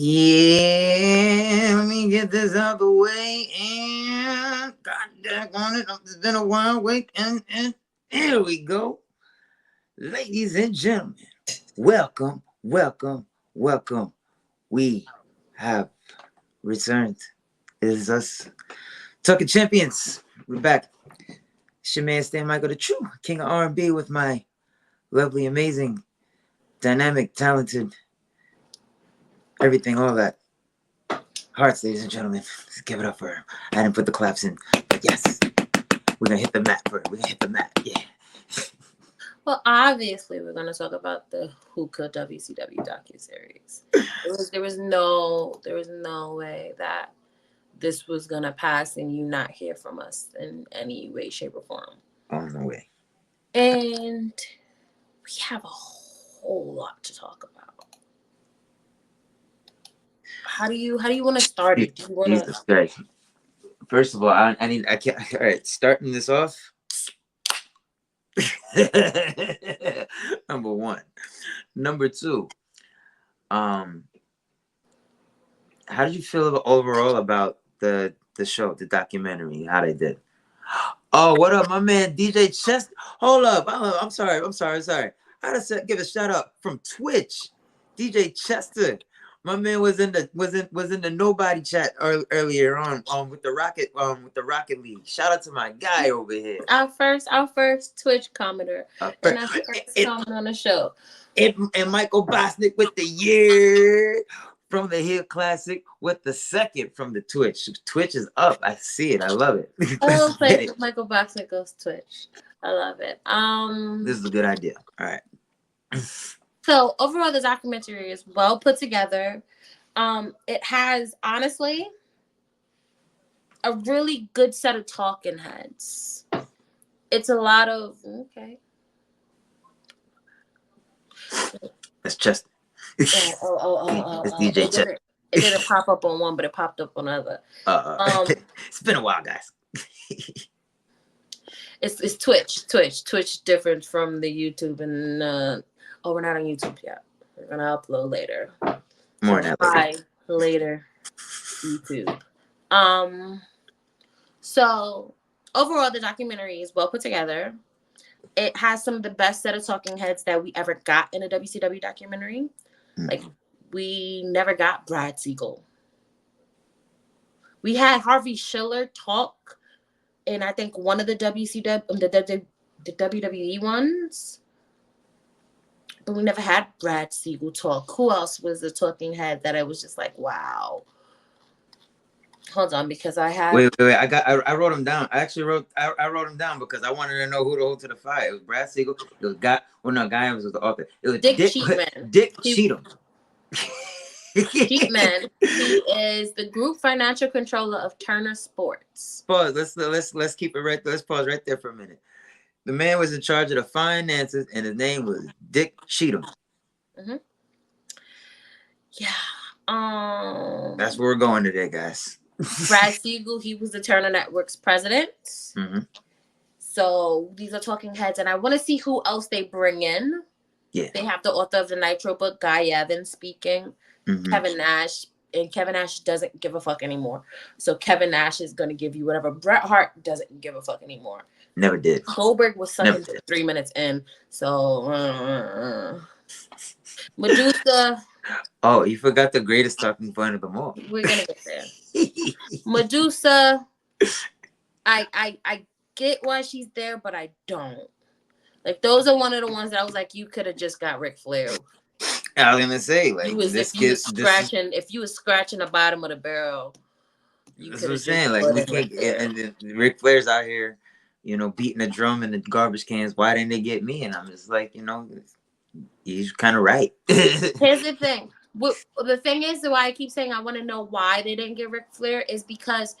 Yeah, let me get this out the way. And God damn on it. It's been a while. Wait, and here we go. Ladies and gentlemen, welcome, welcome, welcome. We have returned. It is us, Tucker Champions. We're back. It's your man, Stan Michael, the true king of R&B, with my lovely, amazing, dynamic, talented, everything, all that. Hahrts, ladies and gentlemen. Let's give it up for her. I didn't put the claps in, but yes, we're gonna hit the mat for it. We're gonna hit the mat, yeah. Well, obviously, we're gonna talk about the Who Killed WCW docuseries. There was no way that this was gonna pass and you not hear from us in any way, shape, or form. On the way. And we have a whole lot to talk about. How do you want to start it? Do you want Jesus Christ. First of all, I can't. All right, starting this off. Number one. Number two. How did you feel overall about the show, the documentary, how they did? Oh, what up, my man DJ Chester? Hold up. I'm sorry. I gotta give a shout out from Twitch. DJ Chester. My man was in the nobody chat earlier on with the Rocket League. Shout out to my guy over here. Our first Twitch commenter. And our first comment on the show. And Michael Bosnick with the year from the Hill Classic with the second from the Twitch. Twitch is up. I see it. I love it. Oh, Michael Bosnick goes Twitch. I love it. This is a good idea. All right. So overall, the documentary is well put together. It has, honestly, a really good set of talking heads. It's a lot of That's Chester. It's DJ Chester. It didn't pop up on one, but it popped up on other. It's been a while, guys. It's Twitch different from the YouTube and we're not on YouTube yet. We're gonna upload later. More than that later. YouTube. So overall, the documentary is well put together. It has some of the best set of talking heads that we ever got in a WCW documentary. Mm-hmm. Like, we never got Brad Siegel. We had Harvey Schiller talk in, I think, one of the the WWE ones. But we never had Brad Siegel talk. Who else was the talking head that I was just like, wow? Hold on, because I have. Wait. I wrote them down. I wrote them down because I wanted to know who to hold to the fire. It was Brad Siegel. It was Guy was the author. It was Dick Cheatman. Dick Cheatham. Cheatman. He is the group financial controller of Turner Sports. Pause. Let's keep it right there. Let's pause right there for a minute. The man was in charge of the finances, and his name was Dick Cheatham. Mm-hmm. Yeah. That's where we're going today, guys. Brad Siegel, he was the Turner Network's president. Mm-hmm. So these are talking heads, and I want to see who else they bring in. Yeah. They have the author of the Nitro book, Guy Evans, speaking. Mm-hmm. Kevin Nash, and Kevin Nash doesn't give a fuck anymore. So Kevin Nash is going to give you whatever. Bret Hart doesn't give a fuck anymore. Never did. Goldberg was sucking 3 minutes in. So Medusa. Oh, you forgot the greatest talking point of them all. We're gonna get there. Medusa. I get why she's there, but I don't. Like, those are one of the ones that I was like, you could have just got Ric Flair. I was gonna say, like, if you was scratching the bottom of the barrel, that's what I'm saying. Like, we can't. And then Ric Flair's out here, beating a drum in the garbage cans. Why didn't they get me? And I'm just like, he's kind of right. Here's the thing. The thing is, why I keep saying I want to know why they didn't get Ric Flair is because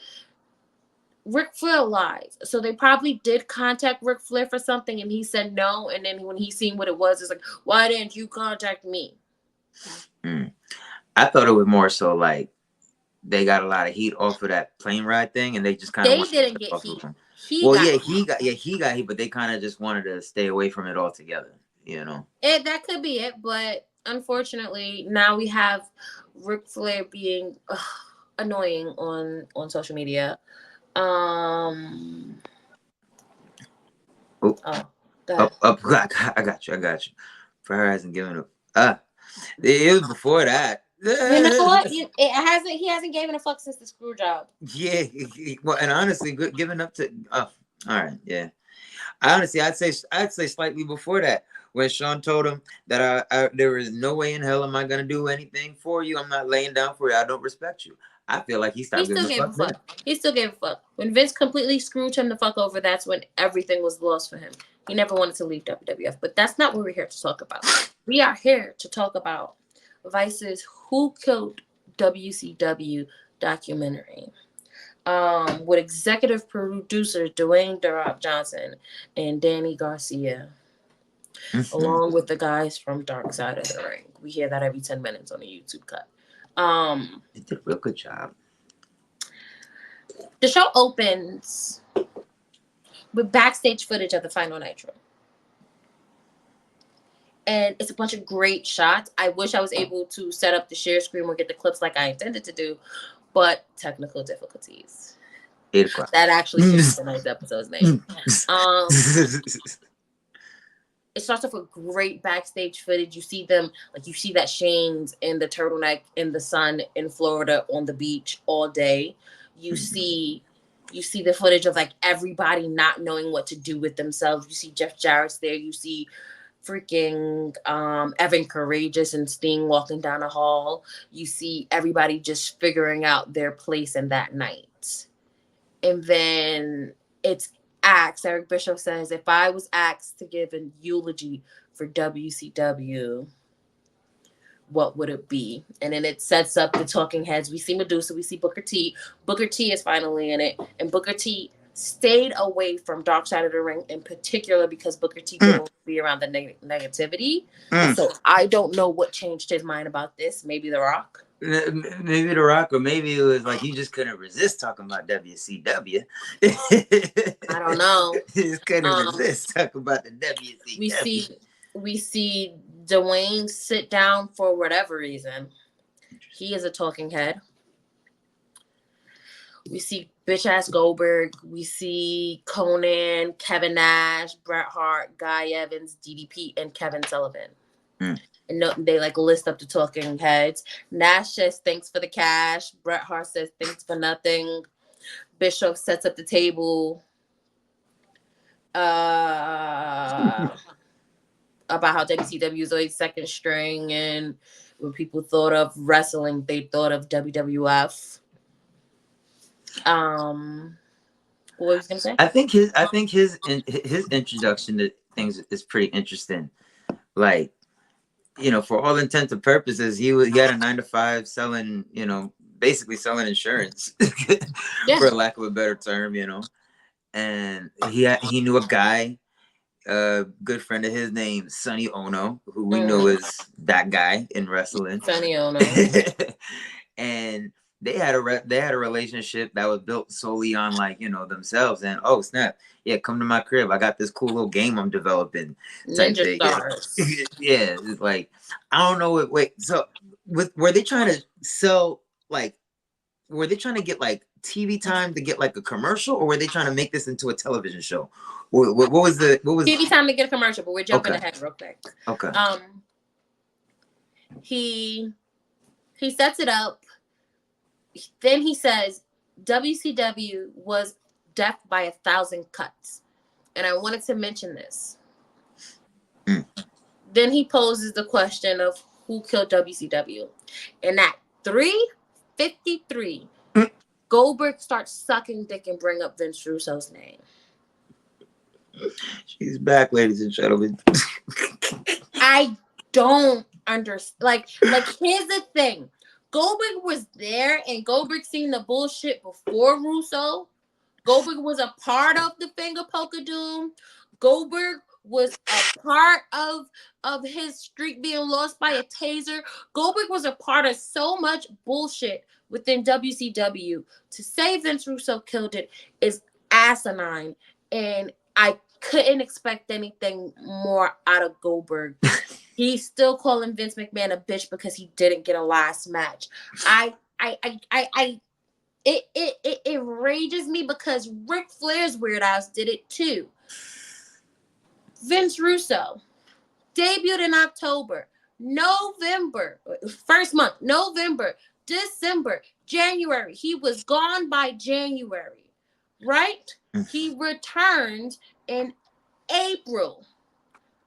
Ric Flair lies. So they probably did contact Ric Flair for something, and he said no. And then when he seen what it was, it's like, why didn't you contact me? I thought it was more so like they got a lot of heat off of that plane ride thing, and they just kind of didn't get heat. He got heat, but they kind of just wanted to stay away from it altogether. That could be it, but unfortunately, now we have Ric Flair being annoying on social media. Oh, Oh, oh, I got you. Fire hasn't given up. It was before that. you know what? He hasn't given a fuck since the screw job. Yeah, well, and honestly, giving up to. All right, yeah. Honestly, I'd say slightly before that, when Sean told him that there is no way in hell am I gonna do anything for you. I'm not laying down for you. I don't respect you. I feel like he He stopped giving still a gave a fuck then. fuck. He still gave a fuck. When Vince completely screwed him the fuck over, that's when everything was lost for him. He never wanted to leave WWF. But that's not what we're here to talk about. We are here to talk about Vice's Who Killed WCW documentary. With executive producers Dwayne The Rock Johnson and Danny Garcia, along with the guys from Dark Side of the Ring. We hear that every 10 minutes on the YouTube cut. They did a real good job. The show opens with backstage footage of the final Nitro. And it's a bunch of great shots. I wish I was able to set up the share screen or get the clips like I intended to do, but technical difficulties. 8 o'clock. That actually should be tonight's episode's name. It starts off with great backstage footage. You see them, like you see that Shane's in the turtleneck in the sun in Florida on the beach all day. You see the footage of like everybody not knowing what to do with themselves. You see Jeff Jarrett's there. You see freaking Evan Courageous and Sting walking down a hall. You see everybody just figuring out their place in that night. And then it's asked, Eric Bischoff says, if I was asked to give a eulogy for WCW, what would it be? And then it sets up the talking heads. We see Medusa, we see Booker T. Booker T is finally in it. And Booker T stayed away from Dark Side of the Ring in particular because Booker T didn't want to be around the negativity. So I don't know what changed his mind about this. Maybe The Rock. Maybe The Rock, or maybe it was like he just couldn't resist talking about WCW. I don't know. He just couldn't resist talking about the WCW. We see Dwayne sit down for whatever reason. He is a talking head. We see bitch ass Goldberg. We see Conan, Kevin Nash, Bret Hart, Guy Evans, DDP, and Kevin Sullivan. And they like list up the talking heads. Nash says thanks for the cash. Bret Hart says thanks for nothing. Bischoff sets up the table. About how WCW is always second string, and when people thought of wrestling, they thought of WWF. What was I gonna say? I think his introduction to things is pretty interesting. Like, you know, for all intents and purposes, he had a 9-to-5 selling, you know, basically selling insurance, for lack of a better term, you know. And he knew a guy, a good friend of his named Sonny Ono, who we know is that guy in wrestling. Sonny Ono. And they had a relationship that was built solely on, like, you know, themselves. And oh snap, yeah, come to my crib. I got this cool little game I'm developing. Ninja Stars. Yeah, it's like, I don't know. Wait, so were they trying to sell, like, were they trying to get like TV time to get like a commercial, or were they trying to make this into a television show? What was TV time to get a commercial? But we're jumping ahead real quick. Okay. He sets it up. Then he says WCW was death by 1,000 cuts, and I wanted to mention this. Then he poses the question of who killed WCW, and at 3:53, Goldberg starts sucking dick and bring up Vince Russo's name. She's back, ladies and gentlemen. I don't understand. Like here's the thing. Goldberg was there, and Goldberg seen the bullshit before Russo. Goldberg was a part of the finger poke of doom. Goldberg was a part of his streak being lost by a taser. Goldberg was a part of so much bullshit within WCW. To say Vince Russo killed it is asinine, and I couldn't expect anything more out of Goldberg. He's still calling Vince McMahon a bitch because he didn't get a last match. It rages me because Ric Flair's weird ass did it too. Vince Russo debuted in October, November, first month, November, December, January. He was gone by January, right? He returned in April,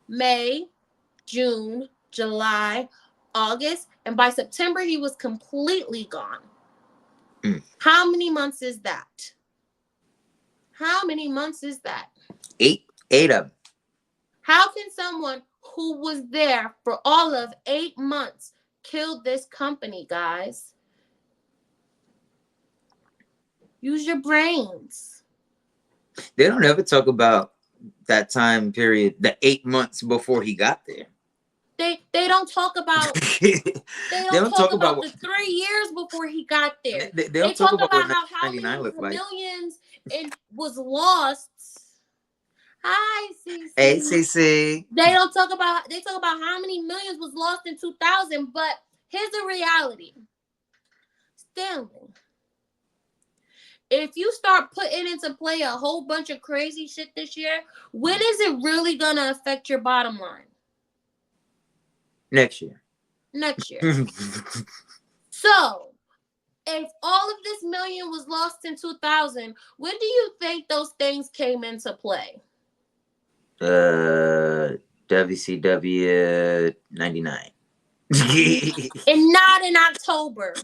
May, June, July, August, and by September he was completely gone. How many months is that? How many months is that? 8 of them. How can someone who was there for all of 8 months kill this company, guys? Use your brains. They don't ever talk about that time period, the 8 months before he got there. They don't talk about they don't talk about the 3 years before he got there. They talk about how many millions and was lost. Hi, CC. Hey, CC. They talk about how many millions was lost in 2000, but here's the reality. Stanley, if you start putting into play a whole bunch of crazy shit this year, when is it really gonna affect your bottom line? Next year. So, if all of this million was lost in 2000, when do you think those things came into play? WCW 99. And not in October.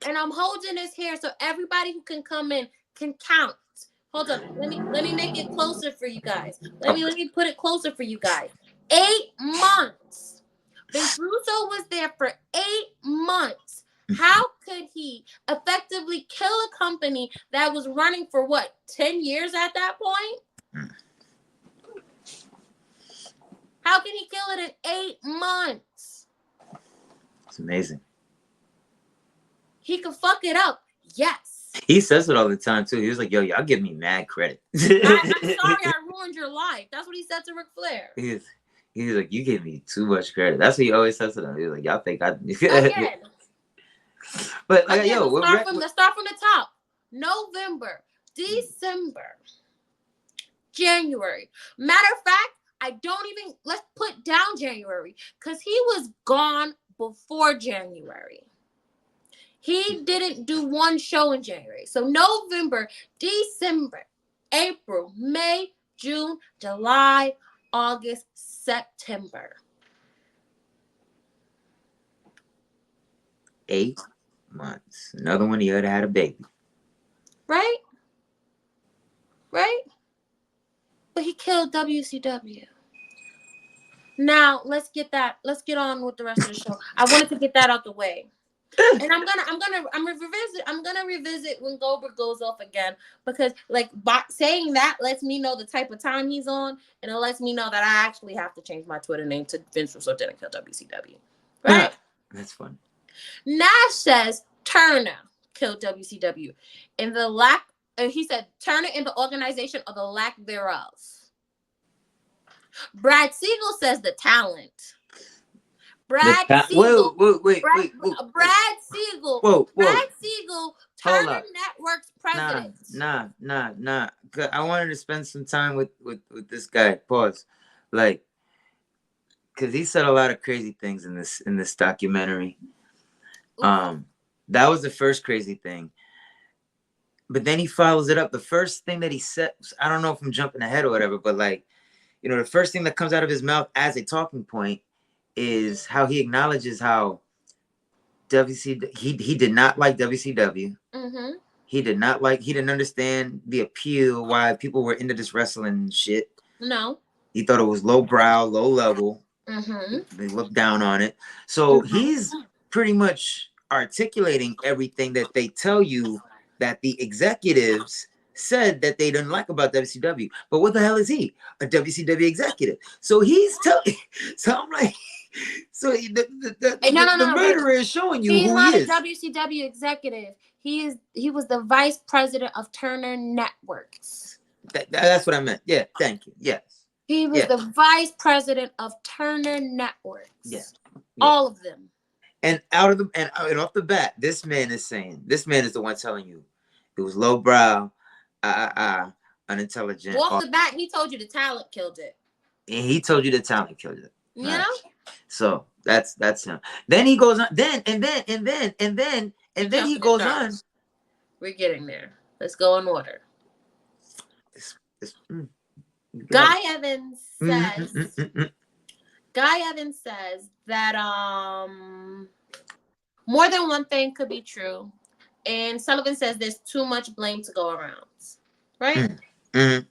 And I'm holding this here so everybody who can come in can count. Hold on. Let me make it closer for you guys. Let me put it closer for you guys. 8 months. Vince Russo was there for 8 months. How could he effectively kill a company that was running for 10 years at that point? How can he kill it in 8 months? It's amazing. He could fuck it up. Yes. He says it all the time too. He was like, "Yo, y'all give me mad credit." I'm sorry I ruined your life. That's what he said to Ric Flair. He's like, "You give me too much credit." That's what he always says to them. He's like, "Y'all think I?" Again. But like, yo, let's start from the top. November, December, January. Matter of fact, let's put down January because he was gone before January. He didn't do one show in January. So November, December, April, May, June, July, August, September. 8 months. Another one, he had a baby. Right? But he killed WCW. Now let's get on with the rest of the show. I wanted to get that out the way. And I'm gonna revisit when Goldberg goes off again because saying that lets me know the type of time he's on, and it lets me know that I actually have to change my Twitter name to Vince Russo didn't kill WCW. Right? That's fun. Nash says Turner killed WCW, and he said Turner in the organization or the lack thereof. Brad Siegel says the talent. Brad Siegel. Wait. Brad Siegel. Brad Siegel, Turner Network's president. Nah. I wanted to spend some time with this guy. Pause. Like, because he said a lot of crazy things in this documentary. That was the first crazy thing. But then he follows it up. The first thing that he said, I don't know if I'm jumping ahead or whatever, but the first thing that comes out of his mouth as a talking point is how he acknowledges how he did not like WCW. Mm-hmm. He didn't understand the appeal, why people were into this wrestling shit. No. He thought it was low brow, low level. Mm-hmm. They looked down on it. So he's pretty much articulating everything that they tell you that the executives said that they didn't like about WCW. But what the hell is he? A WCW executive. So he's telling. So I'm like, so the murderer is showing you who he is. He's not a WCW executive. He was the vice president of Turner Networks. That's what I meant. Yeah, thank you. Yes. He was the vice president of Turner Networks. Yeah. All of them. And off the bat, this man is the one telling you it was lowbrow, unintelligent. Off the bat, he told you the talent killed it. And he told you the talent killed it. You know? So that's him. Then he goes on. Then he goes on. We're getting there. Let's go in order. Guy Evans says that more than one thing could be true, and Sullivan says there's too much blame to go around. Right? So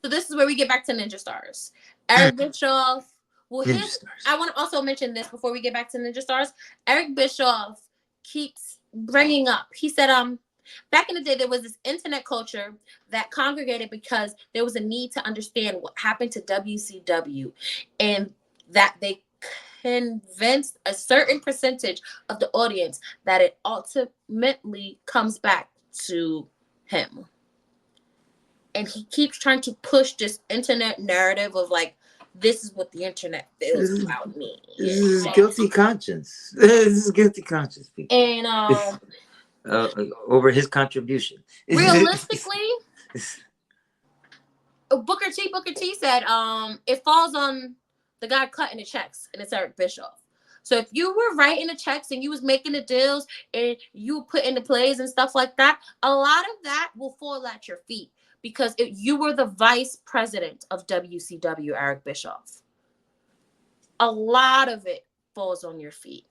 this is where we get back to Ninja Stars. Eric Bischoff. Well, I want to also mention this before we get back to Ninja Stars. Eric Bischoff keeps bringing up. He said, back in the day, there was this internet culture that congregated because there was a need to understand what happened to WCW, and that they convinced a certain percentage of the audience that it ultimately comes back to him. And he keeps trying to push this internet narrative of like, this is what the internet feels about me. This is guilty conscience. This is guilty conscience, people. And over his contribution. Realistically, Booker T said it falls on the guy cutting the checks, and it's Eric Bischoff. So if you were writing the checks and you was making the deals and you put in the plays and stuff like that, a lot of that will fall at your feet. Because you were the vice president of WCW, Eric Bischoff. A lot of it falls on your feet.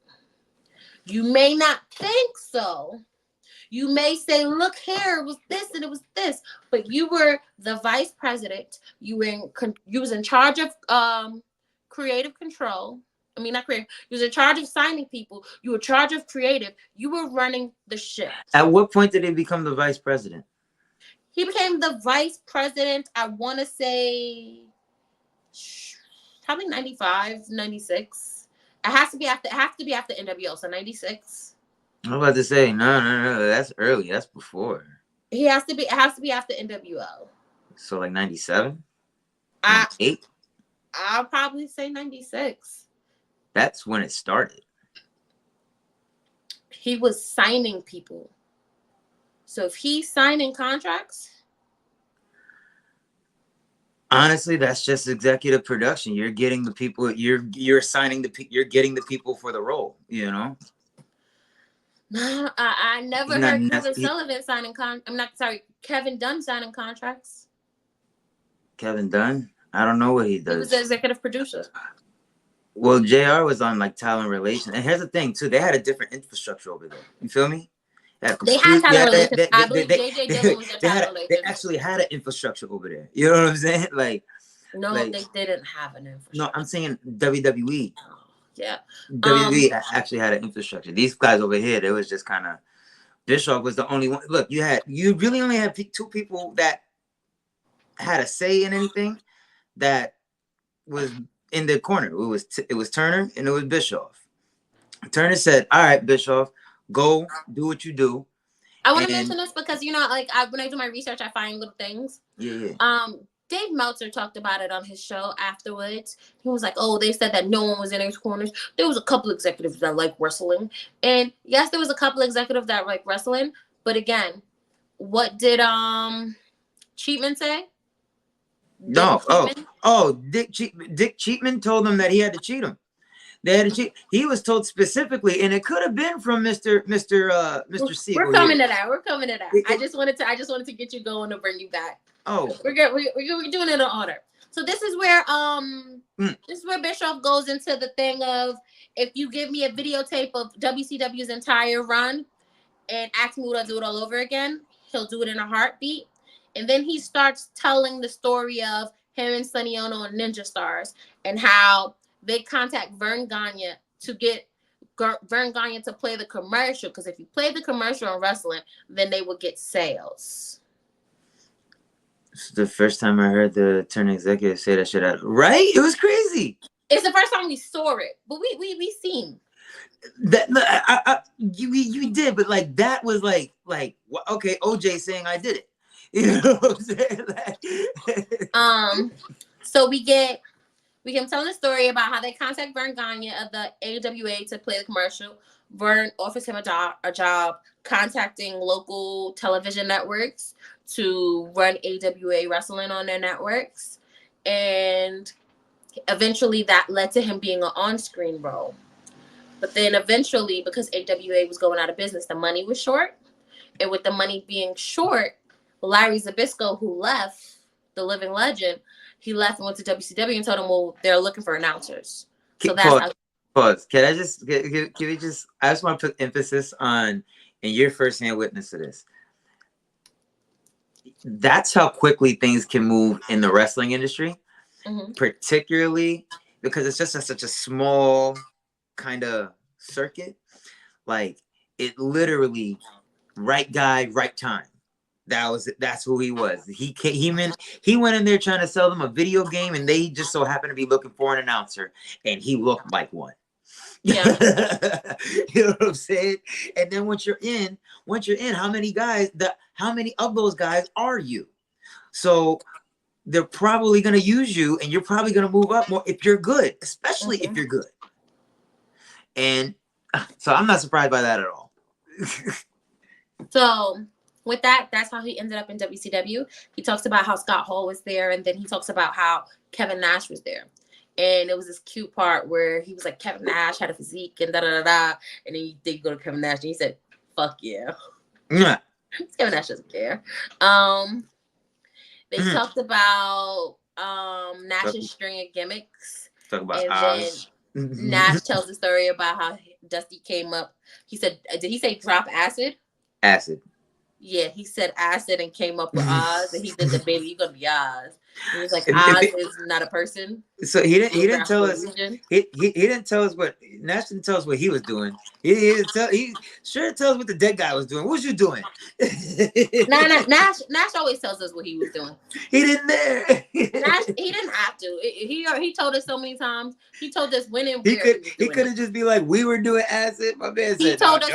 You may not think so. You may say, look here, it was this and it was this. But you were the vice president. You was in charge of creative control. I mean, not creative. You was in charge of signing people. You were in charge of creative. You were running the ship. At what point did he become the vice president? He became the vice president, I want to say, probably 95, 96. It has to be after NWO, so 96. I'm about to say, no, that's early. That's before. It has to be after NWO. So like 97? 98? I'll probably say 96. That's when it started. He was signing people. So if he's signing contracts, honestly, that's just executive production. You're getting the people. You're signing you're getting the people for the role. You know. No, I never heard Kevin Sullivan signing Kevin Dunn signing contracts. Kevin Dunn? I don't know what he does. He was the executive producer. Well, JR was on like talent relations, and here's the thing too. They had a different infrastructure over there. You feel me? They had talent relations. I believe JJ Dillon was their talent relations. They actually had an infrastructure over there. You know what I'm saying? Like, no, they didn't have an infrastructure. No, I'm saying WWE. Oh, yeah. WWE actually had an infrastructure. These guys over here, they was just kind of. Bischoff was the only one. Look, you really only had two people that had a say in anything that was in the corner. It was Turner and it was Bischoff. Turner said, "All right, Bischoff. Go do what you do." I want to mention this because when I do my research, I find little things. Yeah. Dave Meltzer talked about it on his show afterwards. He was like, "Oh, they said that no one was in those corners. There was a couple executives that like wrestling, and yes, there was a couple executives that like wrestling. But again, what did Cheatman say? Dick Cheatman told them that he had to cheat him. They had to cheat. He was told specifically, and it could have been from Mr. Siegel. We're coming to that. I just wanted to get you going to bring you back. Oh, we're good. We're doing it in order. So this is where Bischoff goes into the thing of, if you give me a videotape of WCW's entire run and ask me would I do it all over again, he'll do it in a heartbeat. And then he starts telling the story of him and Sonny Ono and Ninja Stars and how they contact Vern Gagne to get Vern Gagne to play the commercial, because if you play the commercial on wrestling, then they will get sales. It's the first time I heard the Turner executive say that shit out. Right? It was crazy. It's the first time we saw it, but we seen that. You did, but like that was like OJ saying I did it. You know what I'm saying? So we get him telling a story about how they contact Vern Gagne of the AWA to play the commercial. Vern offers him a job contacting local television networks to run AWA wrestling on their networks. And eventually that led to him being an on-screen role. But then eventually, because AWA was going out of business, the money was short. And with the money being short, Larry Zbyszko, who left, the living legend, he left and went to WCW and told him, well, they're looking for announcers. So that's pause. Can I just can we just? I just want to put emphasis on, and you're firsthand witness to this. That's how quickly things can move in the wrestling industry, particularly because it's just such a small kind of circuit. Like it literally, right guy, right time. That's who he was. He went in there trying to sell them a video game, and they just so happened to be looking for an announcer, and he looked like one. Yeah. You know what I'm saying? And then once you're in, how many of those guys are you? So they're probably gonna use you, and you're probably gonna move up more if you're good, especially if you're good. And so I'm not surprised by that at all. So with that, that's how he ended up in WCW. He talks about how Scott Hall was there, and then he talks about how Kevin Nash was there. And it was this cute part where he was like, Kevin Nash had a physique and da-da-da-da. And then he did go to Kevin Nash, and he said, fuck yeah. Kevin Nash doesn't care. They talked about Nash's string of gimmicks. Talk about and Oz. Then Nash tells the story about how Dusty came up. He said, did he say drop acid? Acid. Yeah, he said acid and came up with Oz, and he did the baby, you're gonna be Oz. And he's like, Oz is not a person. So he didn't tell us. He didn't tell us what Nash didn't tell us what he was doing. He sure tell us what the dead guy was doing. What was you doing? Nash always tells us what he was doing. He didn't there. Nash, he didn't have to. He told us so many times. He told us when and where he could have just be like, we were doing acid. My man said, he told us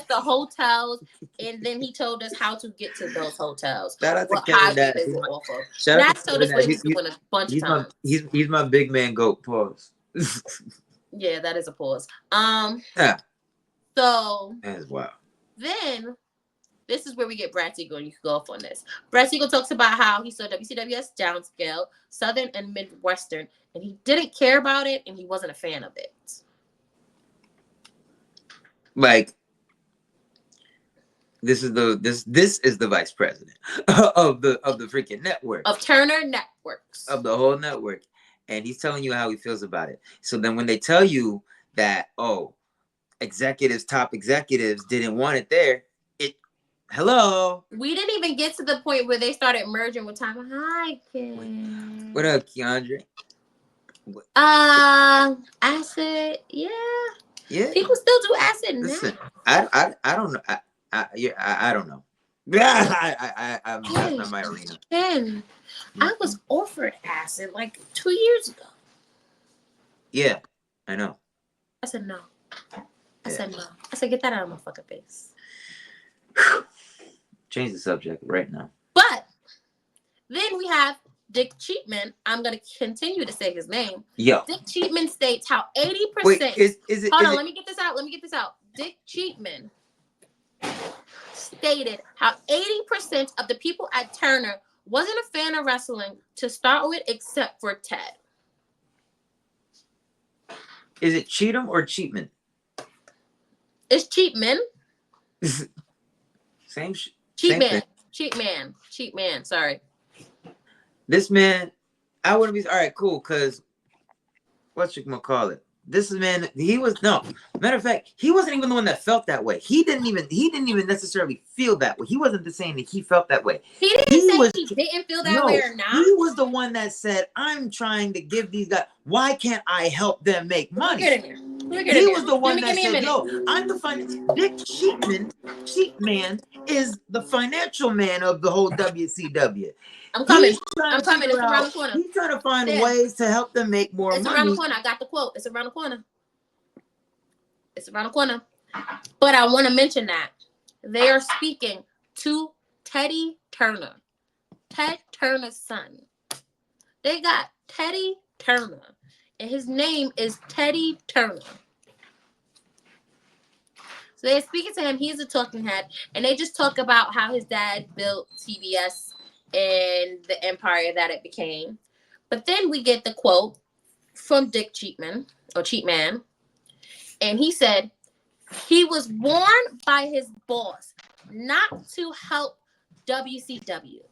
the hotels, and then he told us how to get to those hotels. Shout out to Kevin Nash. Nash told us what he was doing a bunch of times. He's my big man goat. Pause. Yeah, that is a pause. Yeah. So that is wild. Then this is where we get Brad Siegel, and you can go off on this. Brad Siegel talks about how he saw WCW as downscale, Southern and Midwestern, and he didn't care about it, and he wasn't a fan of it. Like, this is the vice president of the freaking network, of Turner Networks, of the whole network, and he's telling you how he feels about it. So then when they tell you that, oh, top executives didn't want it there, hello. We didn't even get to the point where they started merging with Time. Hi, Kim. What up, Keandre? Acid, yeah. Yeah. People still do acid now. Listen, I don't know. I don't know. I'm that's not my arena. Ken, I was offered acid like 2 years ago. Yeah, I know. I said no. I said no. I said, get that out of my fucking face. Change the subject right now. But then we have Dick Cheatman. I'm going to continue to say his name. Yo. Dick Cheatman states how 80%. Wait, is it? Hold on, let me get this out. Dick Cheatman stated how 80% of the people at Turner wasn't a fan of wrestling to start with, except for Ted. Is it Cheatham or Cheatman? It's Cheatman. Same Cheatman. Sorry. This man, I wouldn't be all right. Cool, because what you gonna call it? This man, matter of fact, he wasn't even the one that felt that way. He didn't even necessarily feel that way. He wasn't saying that he felt that way. He didn't feel that way or not. He was the one that said, I'm trying to give these guys, why can't I help them make money? He was the one that said, no, I'm the Dick Cheatman is the financial man of the whole WCW. I'm coming. It's around the corner. He's trying to find ways to help them make more money. It's around the corner. I got the quote. It's around the corner. But I want to mention that they are speaking to Teddy Turner, Ted Turner's son. They got Teddy Turner. And his name is Teddy Turner. So they're speaking to him. He's a talking head. And they just talk about how his dad built TBS and the empire that it became. But then we get the quote from Dick Cheatman, or Cheatman. And he said, he was warned by his boss not to help WCW.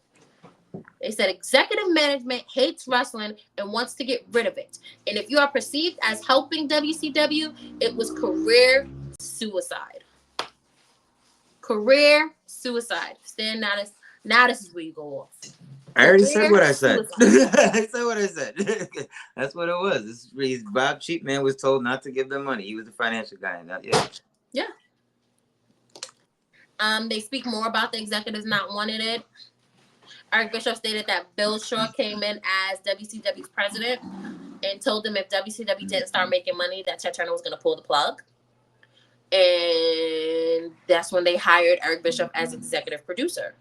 They said executive management hates wrestling and wants to get rid of it. And if you are perceived as helping WCW, it was career suicide. Career suicide. Stand now this is where you go off. I already said what I said. I said what I said. That's what it was. Bob Cheapman was told not to give them money. He was the financial guy in that. Yeah. They speak more about the executives not wanting it. Eric Bischoff stated that Bill Shaw came in as WCW's president and told them if WCW didn't start making money, that Ted Turner was going to pull the plug. And that's when they hired Eric Bischoff as executive producer.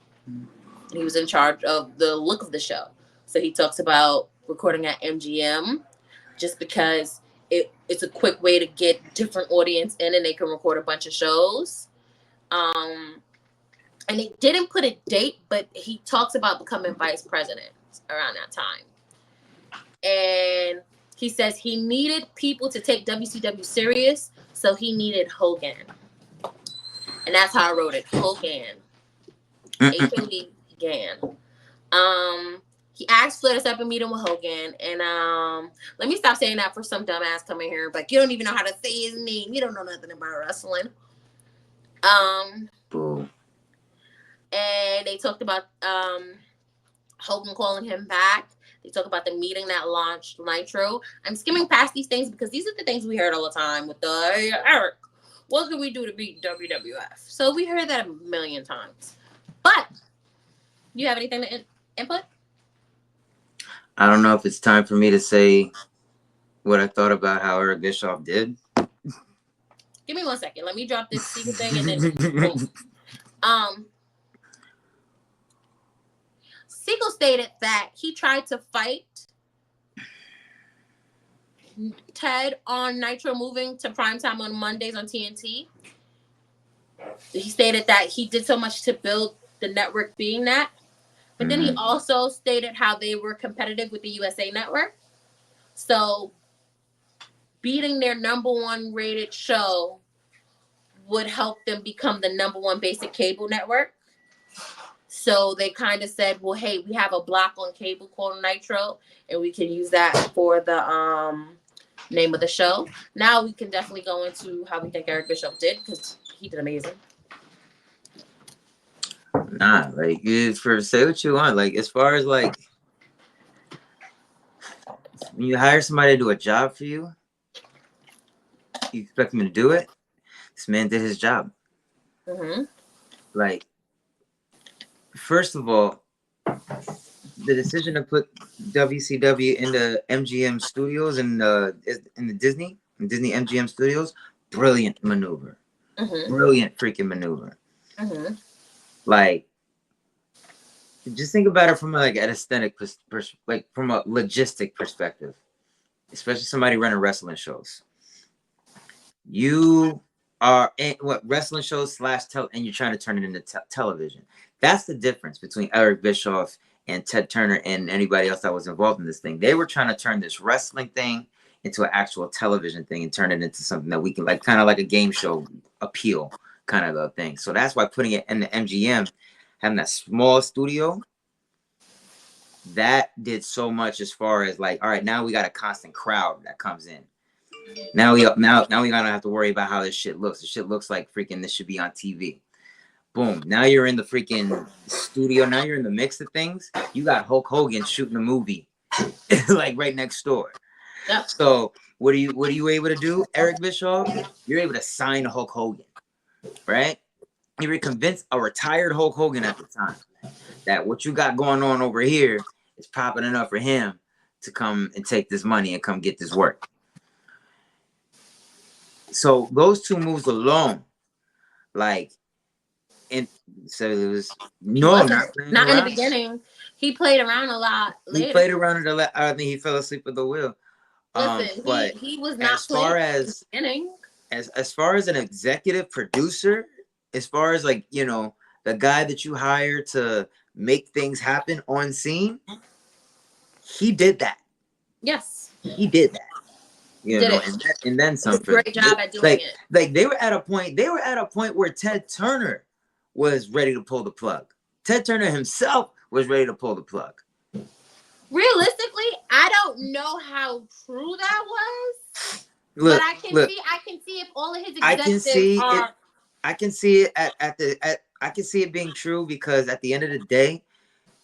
He was in charge of the look of the show. So he talks about recording at MGM just because it's a quick way to get different audience in and they can record a bunch of shows. And he didn't put a date, but he talks about becoming vice president around that time. And he says he needed people to take WCW serious, so he needed Hogan. And that's how I wrote it, Hogan. H-O-E, Gan. He asked Flair to set up a meeting with Hogan. And let me stop saying that for some dumbass coming here. But you don't even know how to say his name. You don't know nothing about wrestling. Boom. And they talked about Hogan calling him back. They talk about the meeting that launched Nitro. I'm skimming past these things because these are the things we heard all the time with the, hey, Eric, what can we do to beat WWF? So we heard that a million times. But, you have anything to input? I don't know if it's time for me to say what I thought about how Eric Bischoff did. Give me 1 second. Let me drop this secret thing and then boom. Siegel stated that he tried to fight Ted on Nitro moving to primetime on Mondays on TNT. He stated that he did so much to build the network being that. But then he also stated how they were competitive with the USA Network. So beating their #1 rated show would help them become the #1 basic cable network. So they kind of said, well, hey, we have a block on cable called Nitro, and we can use that for the name of the show. Now we can definitely go into how we think Eric Bischoff did, because he did amazing. Nah, like, it's for say what you want. Like, as far as like, when you hire somebody to do a job for you, you expect him to do it. This man did his job. Like, first of all, the decision to put WCW in the MGM studios and in the Disney MGM studios, brilliant maneuver. Brilliant freaking maneuver. Like, just think about it from like an aesthetic like from a logistic perspective, especially somebody running wrestling shows. You are in wrestling shows / and you're trying to turn it into television. That's the difference between Eric Bischoff and Ted Turner and anybody else that was involved in this thing. They were trying to turn this wrestling thing into an actual television thing and turn it into something that we can, like, kind of like a game show appeal kind of a thing. So that's why putting it in the MGM, having that small studio, that did so much as far as like, all right, now we got a constant crowd that comes in. Now we gonna have to worry about how this shit looks. This shit looks like freaking this should be on TV. Boom. Now you're in the freaking studio. Now you're in the mix of things. You got Hulk Hogan shooting a movie like right next door. Yep. So what are you able to do, Eric Bischoff? You're able to sign Hulk Hogan, right? You were convinced a retired Hulk Hogan at the time that what you got going on over here is popping enough for him to come and take this money and come get this work. So those two moves alone, like, and so it was not in the beginning. He played around a lot He later. played around it a lot. I think he fell asleep at the wheel. Listen, But he was as not far playing in the as beginning. as far as an executive producer, as far as like, you know, the guy that you hire to make things happen on scene, he did that. Yes. He did that. You Did know, it. and then Did some a for great job at doing it. like they were at a point where Ted Turner was ready to pull the plug. Ted Turner himself was ready to pull the plug. Realistically, I don't know how true that was. Look, but I can see if all of his I can executives see are. it. I can see it I can see it being true because at the end of the day,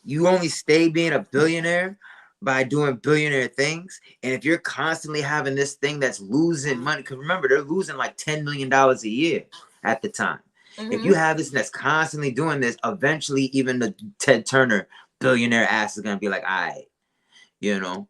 you only stay being a billionaire by doing billionaire things. And if you're constantly having this thing that's losing money, because remember, they're losing like $10 million a year at the time. If you have this that's constantly doing this, eventually even the Ted Turner billionaire ass is gonna be like, all right, you know.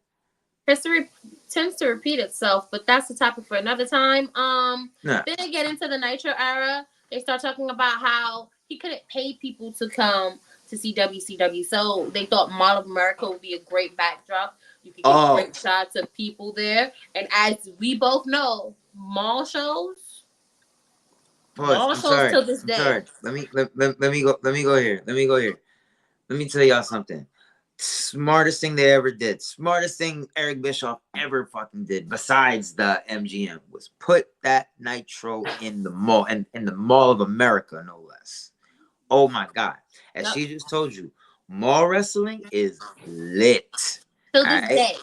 History tends to repeat itself, but that's the topic for another time. Nah. Then they get into the Nitro era. They start talking about how he couldn't pay people to come to see WCW, so they thought Mall of America would be a great backdrop. You could get great shots of people there, and as we both know, mall shows. Pause. Sorry. Till this day. Sorry. Let me go here. Let me tell y'all something. Smartest thing they ever did. Smartest thing Eric Bischoff ever fucking did, besides the MGM, was put that Nitro in the mall, and in the Mall of America, no less. Oh my God. As she just told you, mall wrestling is lit. Till this day.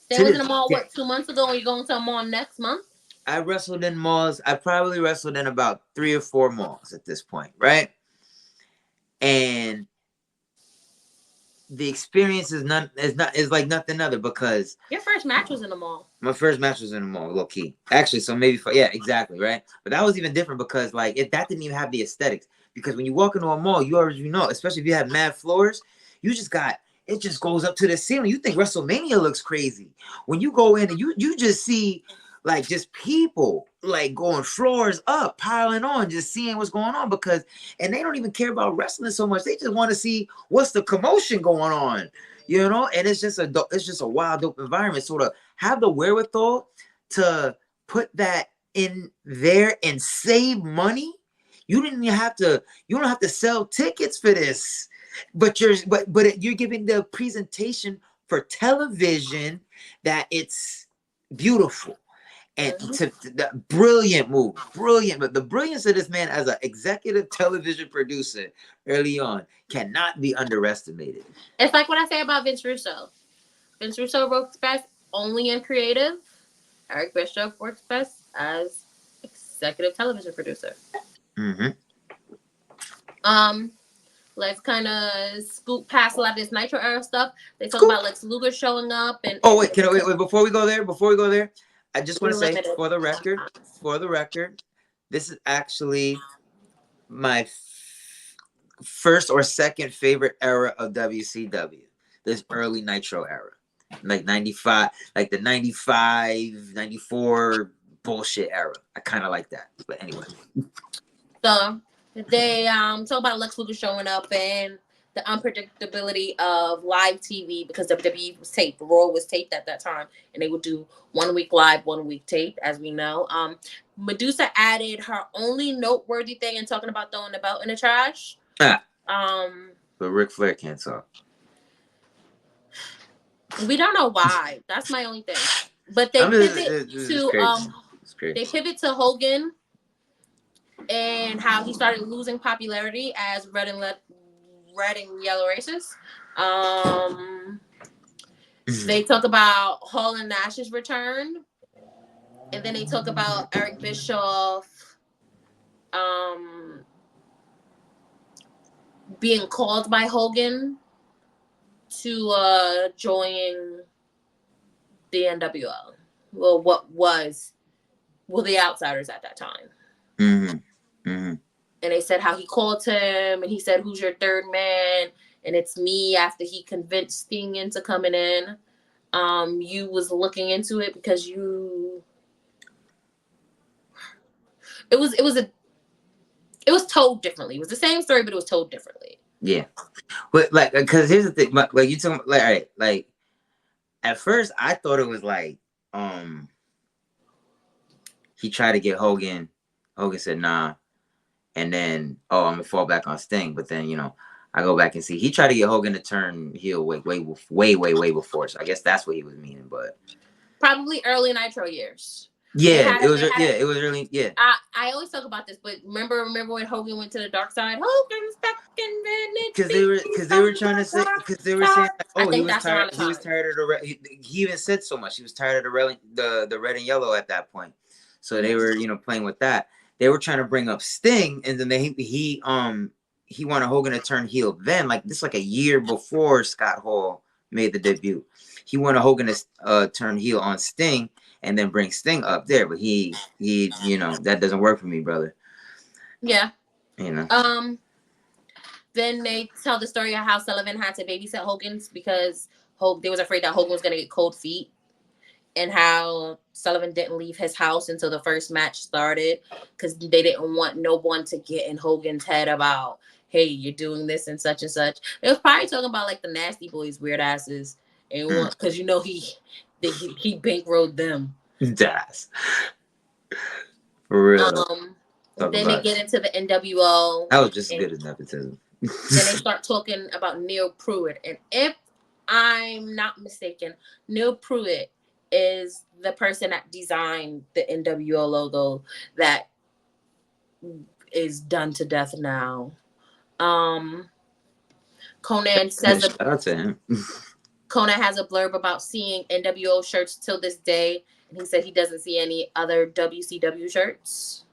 They was in the mall, 2 months ago, and you're going to a mall next month? I wrestled in malls. I probably wrestled in about 3 or 4 malls at this point, right? And the experience is like nothing other, because your first match was in the mall. My first match was in the mall, low key. Actually, so maybe yeah, exactly, right? But that was even different because like that didn't even have the aesthetics. Because when you walk into a mall, you already know, especially if you have mad floors, you just got it just goes up to the ceiling. You think WrestleMania looks crazy when you go in and you just see like just people like going floors up, piling on, just seeing what's going on, and they don't even care about wrestling so much. They just want to see what's the commotion going on, you know. And it's just a wild, dope environment. So to have the wherewithal to put that in there and save money, you don't have to sell tickets for this, but you're giving the presentation for television that it's beautiful. And the brilliant move, but the brilliance of this man as an executive television producer early on cannot be underestimated. It's like what I say about Vince Russo. Vince Russo works best only in creative. Eric Bischoff works best as executive television producer. Let's kind of scoop past a lot of this Nitro era stuff. They talk about Lex Luger showing up and. Oh wait, wait before we go there? I just want to say, for the record, this is actually my first or second favorite era of WCW. This early Nitro era, like 95, like the 95, 94 bullshit era. I kind of like that. But anyway. So they talk about Lex Luger showing up and the unpredictability of live TV, because WWE was taped. Raw was taped at that time, and they would do 1 week live, 1 week taped, as we know. Medusa added her only noteworthy thing in talking about throwing the belt in the trash. But Ric Flair can't talk. We don't know why. That's my only thing. But they pivot to Hogan and how he started losing popularity as red and yellow races. They talk about Hall and Nash's return, and then they talk about Eric Bischoff being called by Hogan to join the NWO. Well, the Outsiders at that time. And they said how he called him and he said, "Who's your third man?" And it's me, after he convinced Sting into coming in. You was looking into it because it was told differently. It was the same story, but it was told differently. Yeah, but like, because here's the thing, like you talking, like, all right, like at first I thought it was like, he tried to get Hogan. Hogan said nah, and then I'm gonna fall back on Sting. But then I go back and see he tried to get Hogan to turn heel way before. So I guess that's what he was meaning. But probably early Nitro years. Yeah, it was. Yeah, it was really. Yeah. I always talk about this, but remember when Hogan went to the dark side? Hogan's back in Because they were trying to say, because they were saying, I think he was that's tired. around the He was time. tired of the red. He even said so much. He was tired of the red and yellow at that point. So they were playing with that. They were trying to bring up Sting, and then he wanted Hogan to turn heel. Then like a year before Scott Hall made the debut, he wanted Hogan to turn heel on Sting. And then bring Sting up there, but he that doesn't work for me, brother. Yeah. Then they tell the story of how Sullivan had to babysit Hogan's because they was afraid that Hogan was gonna get cold feet, and how Sullivan didn't leave his house until the first match started because they didn't want no one to get in Hogan's head about, hey, you're doing this and such and such. They was probably talking about like the Nasty Boys, weird asses, and because he bankrolled them. Das. For real. Then they get into the NWO. That was just as good as nepotism. Then they start talking about Neil Pruitt. And if I'm not mistaken, Neil Pruitt is the person that designed the NWO logo that is done to death now. Conan says shout out to him. Conan has a blurb about seeing NWO shirts till this day, and he said he doesn't see any other WCW shirts.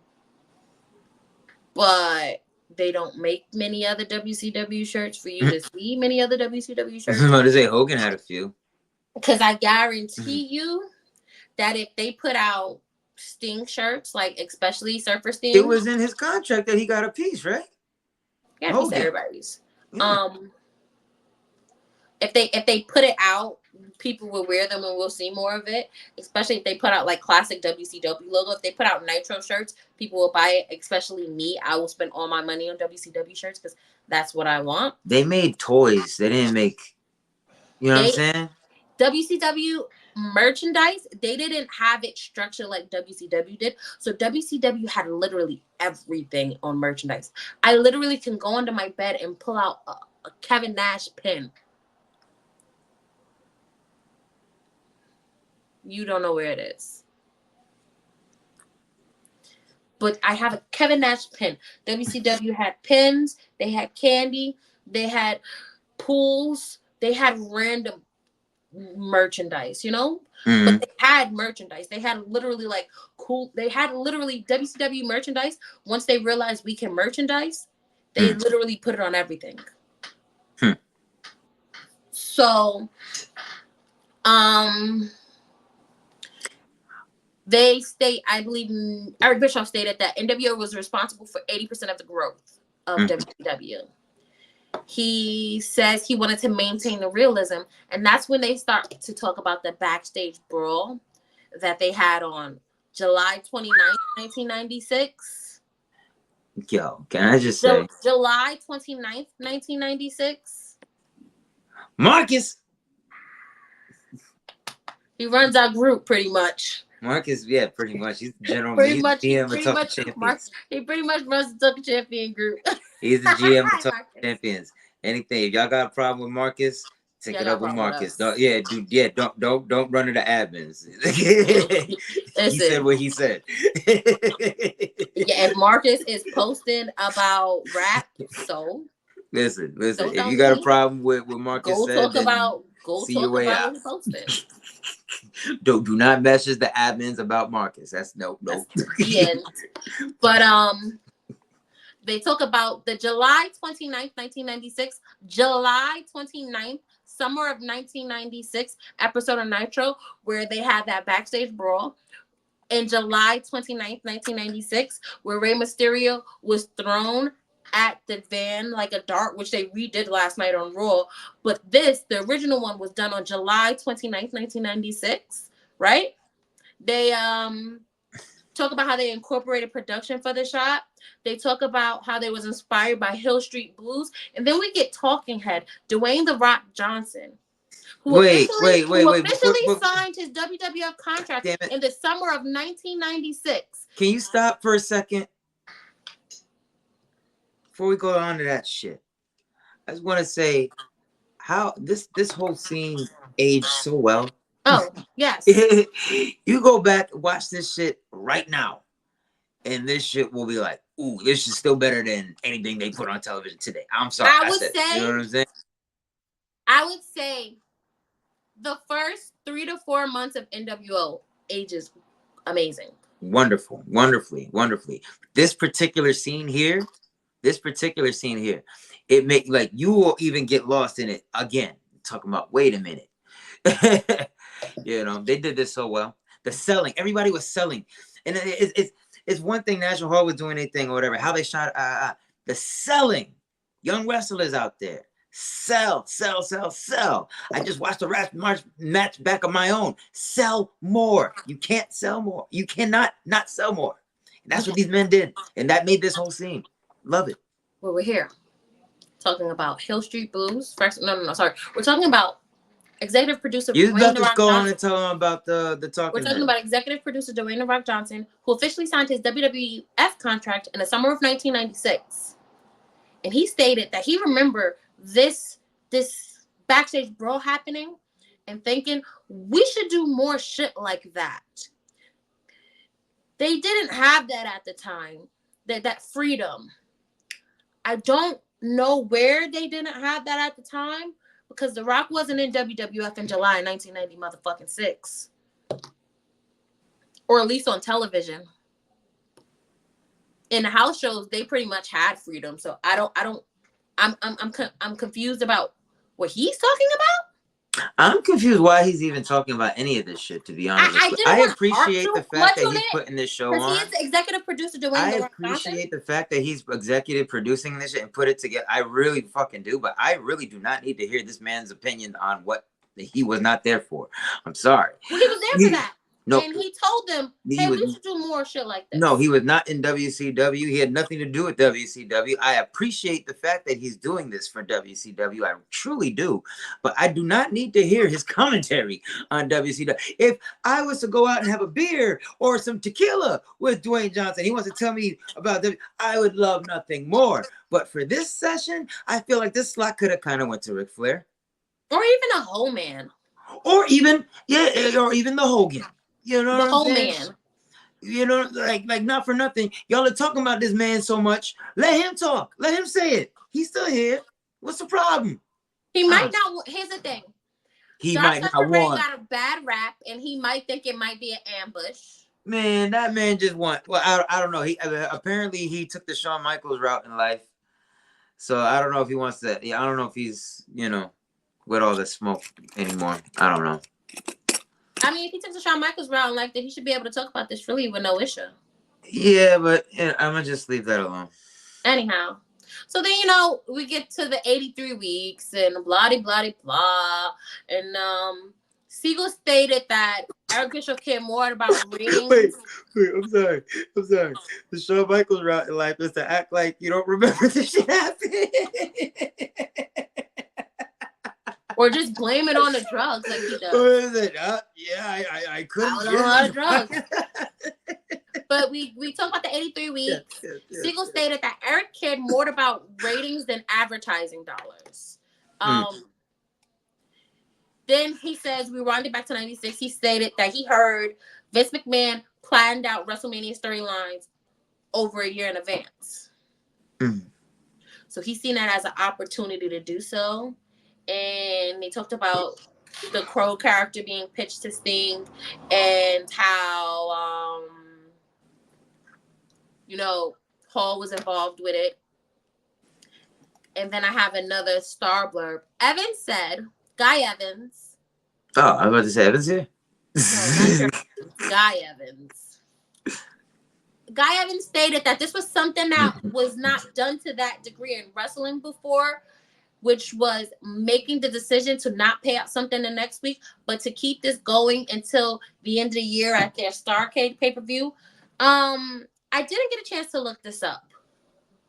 But they don't make many other WCW shirts for you to see many other WCW shirts. I to say Hogan had a few. Because I guarantee you that if they put out Sting shirts, like especially Surfer Sting, it was in his contract that he got a piece, right? Yeah, he said everybody's. Yeah. If they put it out, people will wear them and we'll see more of it. Especially if they put out like classic WCW logo. If they put out Nitro shirts, people will buy it. Especially me, I will spend all my money on WCW shirts because that's what I want. They made toys. They didn't make. You know what I'm saying? WCW merchandise, they didn't have it structured like WCW did. So WCW had literally everything on merchandise. I literally can go under my bed and pull out a Kevin Nash pin. You don't know where it is. But I have a Kevin Nash pin. WCW had pins. They had candy. They had pools. They had random merchandise, but they had merchandise. They had literally WCW merchandise. Once they realized we can merchandise, they literally put it on everything. So they state, I believe Eric Bischoff stated that NWO was responsible for 80% of the growth of WCW. He says he wanted to maintain the realism, and that's when they start to talk about the backstage brawl that they had on July 29th, 1996. Yo, can I just say? July 29th, 1996. Marcus! He runs our group pretty much. Marcus, yeah, pretty much. He's the general pretty much, GM of Tough Champions. He pretty much runs the Tough Champion group. He's the GM of Tough Champions. Anything, if y'all got a problem with Marcus, take it up with Marcus. Don't run into admins. He said what he said. Yeah, if Marcus is posting about rap, so listen. If you got a problem with Marcus, go talk about what he posted. Do not message the admins about Marcus. That's no. That's the end. But they talk about the July 29th, 1996, July 29th, summer of 1996 episode of Nitro where they had that backstage brawl. In July 29th, 1996, where Rey Mysterio was thrown at the van like a dart, which they redid last night on Raw. But the original one was done on July 29th, 1996, right? They talk about how they incorporated production for the shot. They talk about how they was inspired by Hill Street Blues. And then we get talking head, Dwayne "The Rock" Johnson, who Wait, officially wait, wait, wait. signed his WWF contract Damn it. in the summer of 1996. Can you stop for a second? Before we go on to that shit, I just want to say how this whole scene aged so well. Oh, yes. You go back, watch this shit right now, and this shit will be like, ooh, this is still better than anything they put on television today. I'm sorry. I would say, you know what I'm saying? I would say the first 3 to 4 months of NWO ages amazing. Wonderful, wonderfully. This particular scene here, it make like you will even get lost in it again. Talking about, wait a minute. You know, they did this so well. The selling, everybody was selling, and it's one thing National Hall was doing anything or whatever. How they shot the selling, young wrestlers out there. Sell. I just watched the match back of my own. Sell more. You can't sell more. You cannot not sell more. And that's what these men did. And that made this whole scene. Love it. Well, we're here talking about Hill Street Blues. First, no, sorry. We're talking about executive producer You Dwayne about "The to Rock" go Johnson. on and tell them about the talking. We're talking about executive producer Dwayne "The Rock" Johnson, who officially signed his WWF contract in the summer of 1996. And he stated that he remembered this backstage brawl happening and thinking we should do more shit like that. They didn't have that at the time, that freedom. I don't know where they didn't have that at the time, because The Rock wasn't in WWF in July 1990 motherfucking 6. Or at least on television. In the house shows, they pretty much had freedom. So I'm confused about what he's talking about. I'm confused why he's even talking about any of this shit, to be honest. I appreciate the fact that he's putting this show on. He is the executive producer Dwayne I "The Rock" appreciate the fact that he's executive producing this shit and put it together. I really fucking do, but I really do not need to hear this man's opinion on what he was not there for. I'm sorry. Well, he was there for that. No, and he told them, hey, we should do more shit like this. No, he was not in WCW. He had nothing to do with WCW. I appreciate the fact that he's doing this for WCW. I truly do. But I do not need to hear his commentary on WCW. If I was to go out and have a beer or some tequila with Dwayne Johnson, he wants to tell me about them, I would love nothing more. But for this session, I feel like this slot could have kind of went to Ric Flair. Or even a whole man. Or even the Hogan. You know the what whole I'm saying? Man. You know, like not for nothing. Y'all are talking about this man so much. Let him talk. Let him say it. He's still here. What's the problem? He might not. Here's the thing. He might not want. Got a bad rap, and he might think it might be an ambush. Man, that man just want. Well, I don't know. He apparently he took the Shawn Michaels route in life. So I don't know if he wants to. Yeah, I don't know if he's with all this smoke anymore. I don't know. I mean, if he took the Shawn Michaels route like that, he should be able to talk about this freely with no issue. Yeah, but I'm going to just leave that alone. Anyhow. So then, we get to the 83 weeks and blah, blah, blah. And Siegel stated that Eric Bischoff cared more about ratings. Wait, I'm sorry. The Shawn Michaels route in life is to act like you don't remember the shit happened. Or just blame it on the drugs like he does. What is it? I couldn't. I was on a lot of drugs. But we talk about the 83 weeks. Yes. Siegel stated that Eric cared more about ratings than advertising dollars. Then he says, we round it back to 96. He stated that he heard Vince McMahon planned out WrestleMania storylines over a year in advance. So he's seen that as an opportunity to do so. And they talked about the Crow character being pitched to Sting and how, Paul was involved with it. And then I have another star blurb. Evans said, Guy Evans. Oh, I was about to say Evans here? No, Guy Evans. Guy Evans stated that this was something that was not done to that degree in wrestling before, which was making the decision to not pay out something the next week, but to keep this going until the end of the year at their Starrcade pay-per-view. I didn't get a chance to look this up,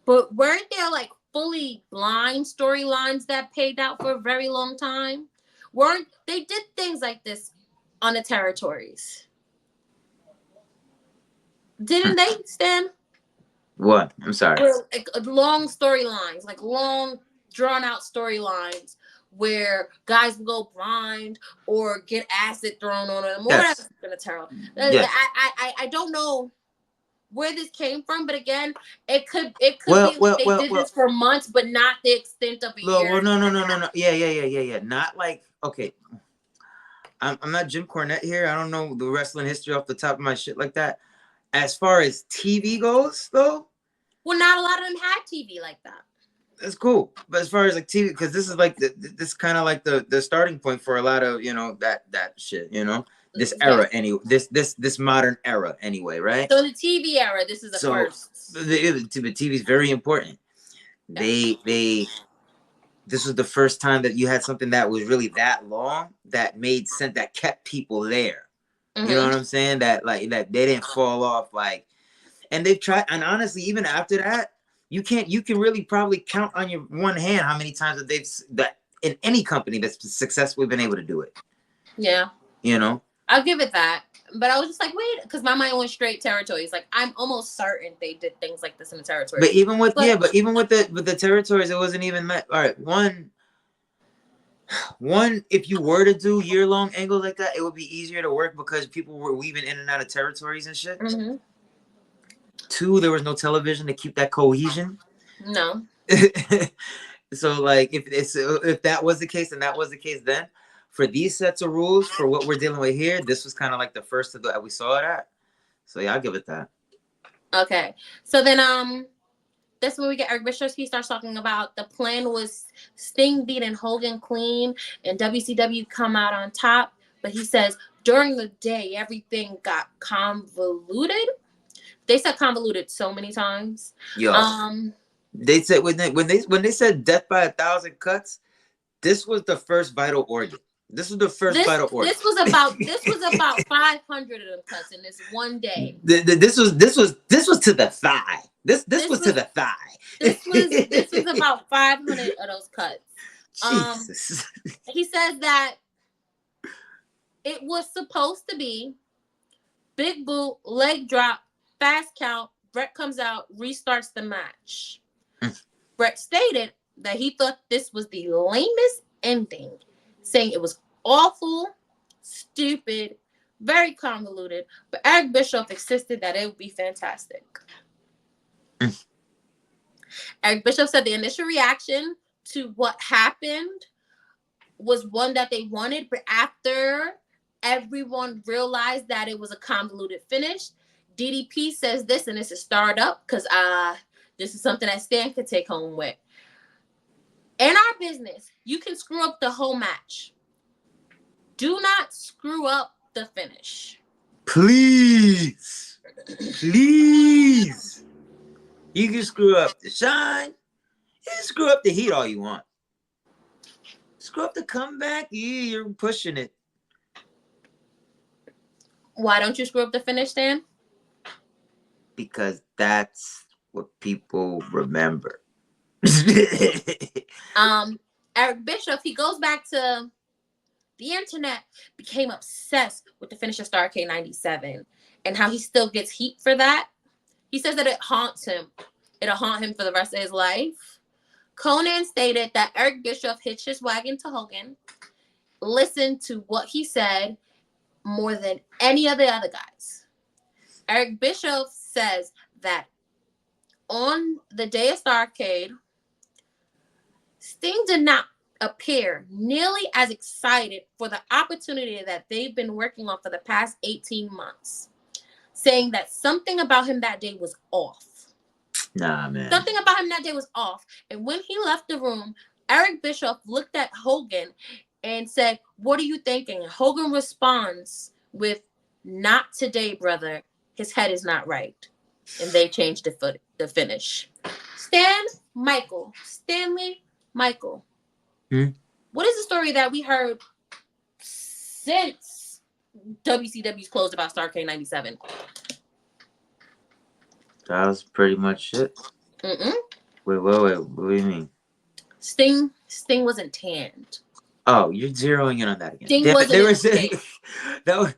but weren't there like fully blind storylines that paid out for a very long time? Weren't they did things like this on the territories? Didn't they, Stan? What? I'm sorry. Where, like, long storylines, like long drawn out storylines where guys will go blind or get acid thrown on them or Yes. whatever in the tarot. Yes. I don't know where this came from, but again, it could Well, be well, like they well, did well. this for months, but not the extent of a year. Well, no. Yeah. Not like, okay. I'm not Jim Cornette here. I don't know the wrestling history off the top of my shit like that. As far as TV goes, though, Well, not a lot of them had TV like that. that's cool. But as far as like TV, because this is like this kind of like the starting point for a lot of, you know, that shit, you know, this era anyway, this modern era anyway, right? So the TV era, this is the first. The TV is very important. Yeah. This was the first time that you had something that was really that long that made sense, that kept people there. Mm-hmm. You know what I'm saying? That like that they didn't fall off, like, and they've tried. And honestly, even after that, you can really probably count on your one hand how many times that in any company that's successfully been able to do it. Yeah. You know, I'll give it that. But I was just like, wait, because my mind went straight territories. Like, I'm almost certain they did things like this in the territories. But even with the territories, it wasn't even that. All right, one, if you were to do year-long angles like that, it would be easier to work because people were weaving in and out of territories and shit. Mm-hmm. Two, there was no television to keep that cohesion. No. So, like, if that was the case, and that was the case then, for these sets of rules, for what we're dealing with here, this was kind of like the first of that we saw it at. So yeah, I'll give it that. Okay. So then that's when we get Eric Bischoff. He starts talking about the plan was Sting beating Hogan clean and WCW come out on top. But he says during the day everything got convoluted. They said convoluted so many times. They said when they said death by 1,000 cuts, this was the first vital organ. This was the first vital organ. This was about 500 of them cuts in this one day. This was to the thigh. This was to the thigh. This was about 500 of those cuts. Jesus. He says that it was supposed to be big boot, leg drop, fast count. Brett comes out, restarts the match. Brett stated that he thought this was the lamest ending, saying it was awful, stupid, very convoluted, but Eric Bischoff insisted that it would be fantastic. Eric Bischoff said the initial reaction to what happened was one that they wanted, but after everyone realized that it was a convoluted finish, DDP says this, and this is starred up because this is something that Stan could take home with. In our business, you can screw up the whole match. Do not screw up the finish. Please. Please. You can screw up the shine. You can screw up the heat all you want. Screw up the comeback. You're pushing it. Why don't you screw up the finish, Stan? Because that's what people remember. Eric Bischoff, he goes back to the internet, became obsessed with the finish of Starrcade 97 and how he still gets heat for that. He says that it haunts him. It'll haunt him for the rest of his life. Conan stated that Eric Bischoff hitched his wagon to Hogan, listened to what he said more than any of the other guys. Eric Bischoff says that on the day of Starrcade, Sting did not appear nearly as excited for the opportunity that they've been working on for the past 18 months, saying that something about him that day was off. Nah, man. Something about him that day was off. And when he left the room, Eric Bischoff looked at Hogan and said, "What are you thinking?" Hogan responds with, "Not today, brother. His head is not right." And they changed the finish. Stanley Michael. What is the story that we heard since WCW's closed about Starrcade 97? That was pretty much it. Mm-mm. Wait. What do you mean? Sting wasn't tanned. Oh, you're zeroing in on that again. Sting Damn it. wasn't They in were shape. saying that was,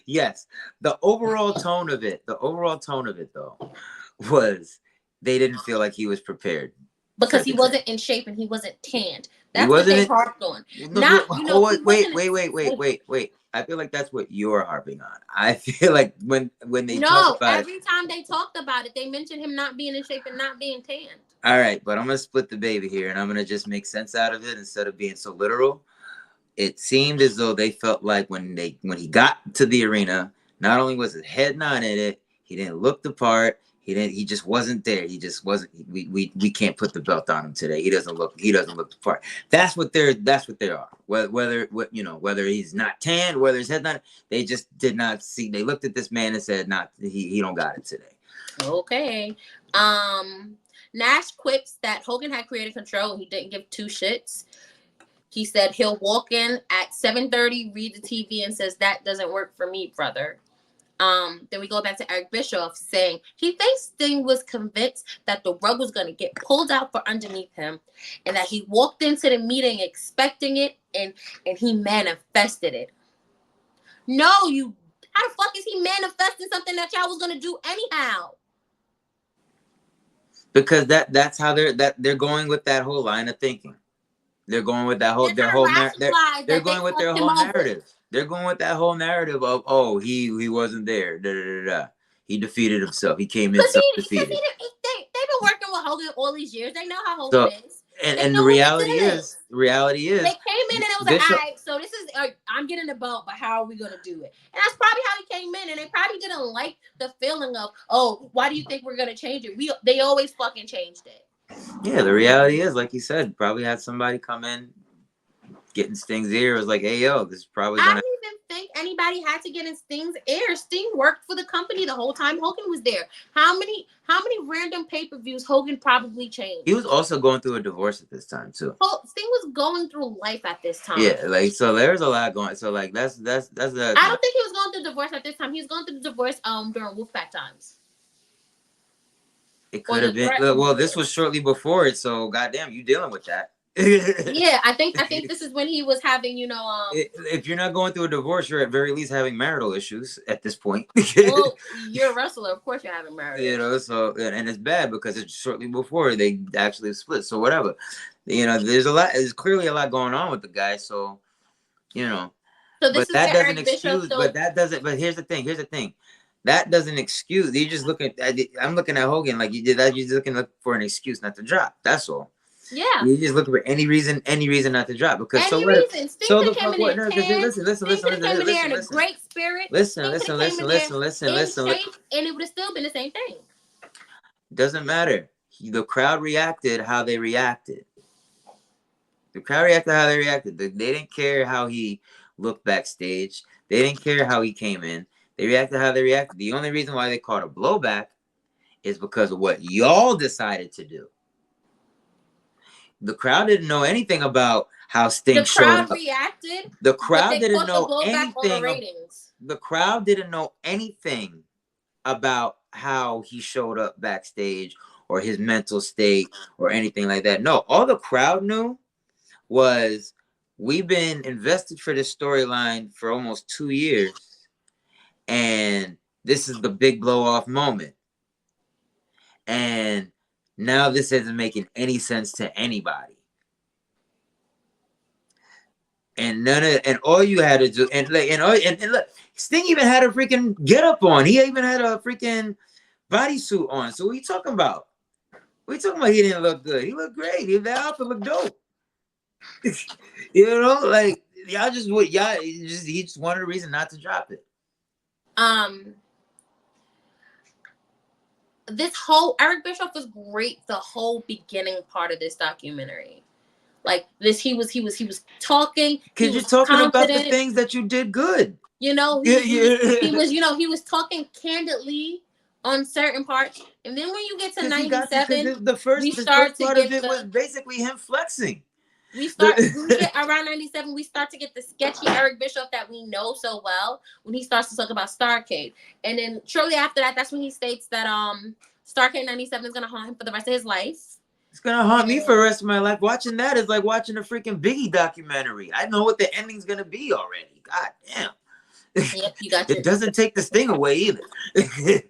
yes. The overall tone of it, though, was they didn't feel like he was prepared for Because he the thing. wasn't in shape and he wasn't tanned. He That's what wasn't they it. harped on. No, Not, he wait, wasn't in shape. wait. I feel like that's what you're harping on. I feel like when they talk No, about it. every time they talked about it, they mentioned him not being in shape and not being tanned. All right, but I'm gonna split the baby here, and I'm gonna just make sense out of it instead of being so literal. It seemed as though they felt like when he got to the arena, not only was his head not in it, he didn't look the part. He just wasn't there. He just wasn't. We can't put the belt on him today. He doesn't look the part. That's what they are. Whether he's not tan, whether his head not. They just did not see. They looked at this man and said, "Not he don't got it today." Okay. Nash quips that Hogan had created control. He didn't give two shits. He said he'll walk in at 7:30, read the TV, and says that doesn't work for me, brother. Then we go back to Eric Bischoff saying he thinks Sting was convinced that the rug was going to get pulled out from underneath him, and that he walked into the meeting expecting it, and he manifested it. No, how the fuck is he manifesting something that y'all was going to do anyhow? Because that's how they're going with that whole line of thinking. They're going with that whole they're going with their whole narrative. They're going with that whole narrative of he wasn't there. Da, da, da, da. He defeated himself. He came in self-defeated. They've been working with Hogan all these years. They know how Hogan is. And the reality is they came in and it was like, all right, so this is I'm getting the belt, but how are we gonna do it? And that's probably how he came in, and they probably didn't like the feeling of, oh, why do you think we're gonna change it? They always fucking changed it. Yeah, the reality is, like you said, probably had somebody come in, getting Sting's ear. It was like, hey yo, this is probably gonna. I don't even think anybody had to get in Sting's ear. Sting worked for the company the whole time Hogan was there. How many random pay-per-views Hogan probably changed? He was also going through a divorce at this time too. Sting was going through life at this time. Yeah, like so there's a lot going. So like that's the. I don't think he was going through divorce at this time. He was going through the divorce during Wolfpack times. It could have been. Well, this was shortly before it, so goddamn, you dealing with that. Yeah, I think this is when he was having, if you're not going through a divorce, you're at very least having marital issues at this point. Well, you're a wrestler, of course you're having marital. So and it's bad because it's shortly before they actually split. So whatever, there's clearly a lot going on with the guy. So So this that doesn't excuse. But here's the thing. That doesn't excuse. You just looking. I'm looking at Hogan like you did that. You're just looking for an excuse not to drop. That's all. Yeah. You just looking for any reason not to drop because any reason. So the fuck what? No, listen. In a great spirit. Listen. And it would have still been the same thing. Doesn't matter. The crowd reacted how they reacted. They didn't care how he looked backstage. They didn't care how he came in. They reacted how they reacted. The only reason why they caught a blowback is because of what y'all decided to do. The crowd didn't know anything about how Sting showed up. Reacted. The crowd didn't know anything. The crowd didn't know anything about how he showed up backstage or his mental state or anything like that. No, all the crowd knew was we've been invested for this storyline for almost 2 years. And this is the big blow off moment. And now this isn't making any sense to anybody. And all you had to do, and look, Sting even had a freaking get up on. He even had a freaking bodysuit on. So what are you talking about? What are you talking about? He didn't look good. He looked great. That outfit looked dope. Like he just wanted a reason not to drop it. This whole Eric Bischoff was great the whole beginning part of this documentary. Like this, he was talking. Because you're talking about the things that you did good. He was talking candidly on certain parts. And then when you get to 97, the first part of it was basically him flexing. We get around 97, we start to get the sketchy Eric Bischoff that we know so well when he starts to talk about Starrcade. And then shortly after that, that's when he states that Starrcade 97 is gonna haunt him for the rest of his life. It's gonna haunt me for the rest of my life. Watching that is like watching a freaking Biggie documentary. I know what the ending's gonna be already. God damn. Yep, you got It doesn't take the sting away either.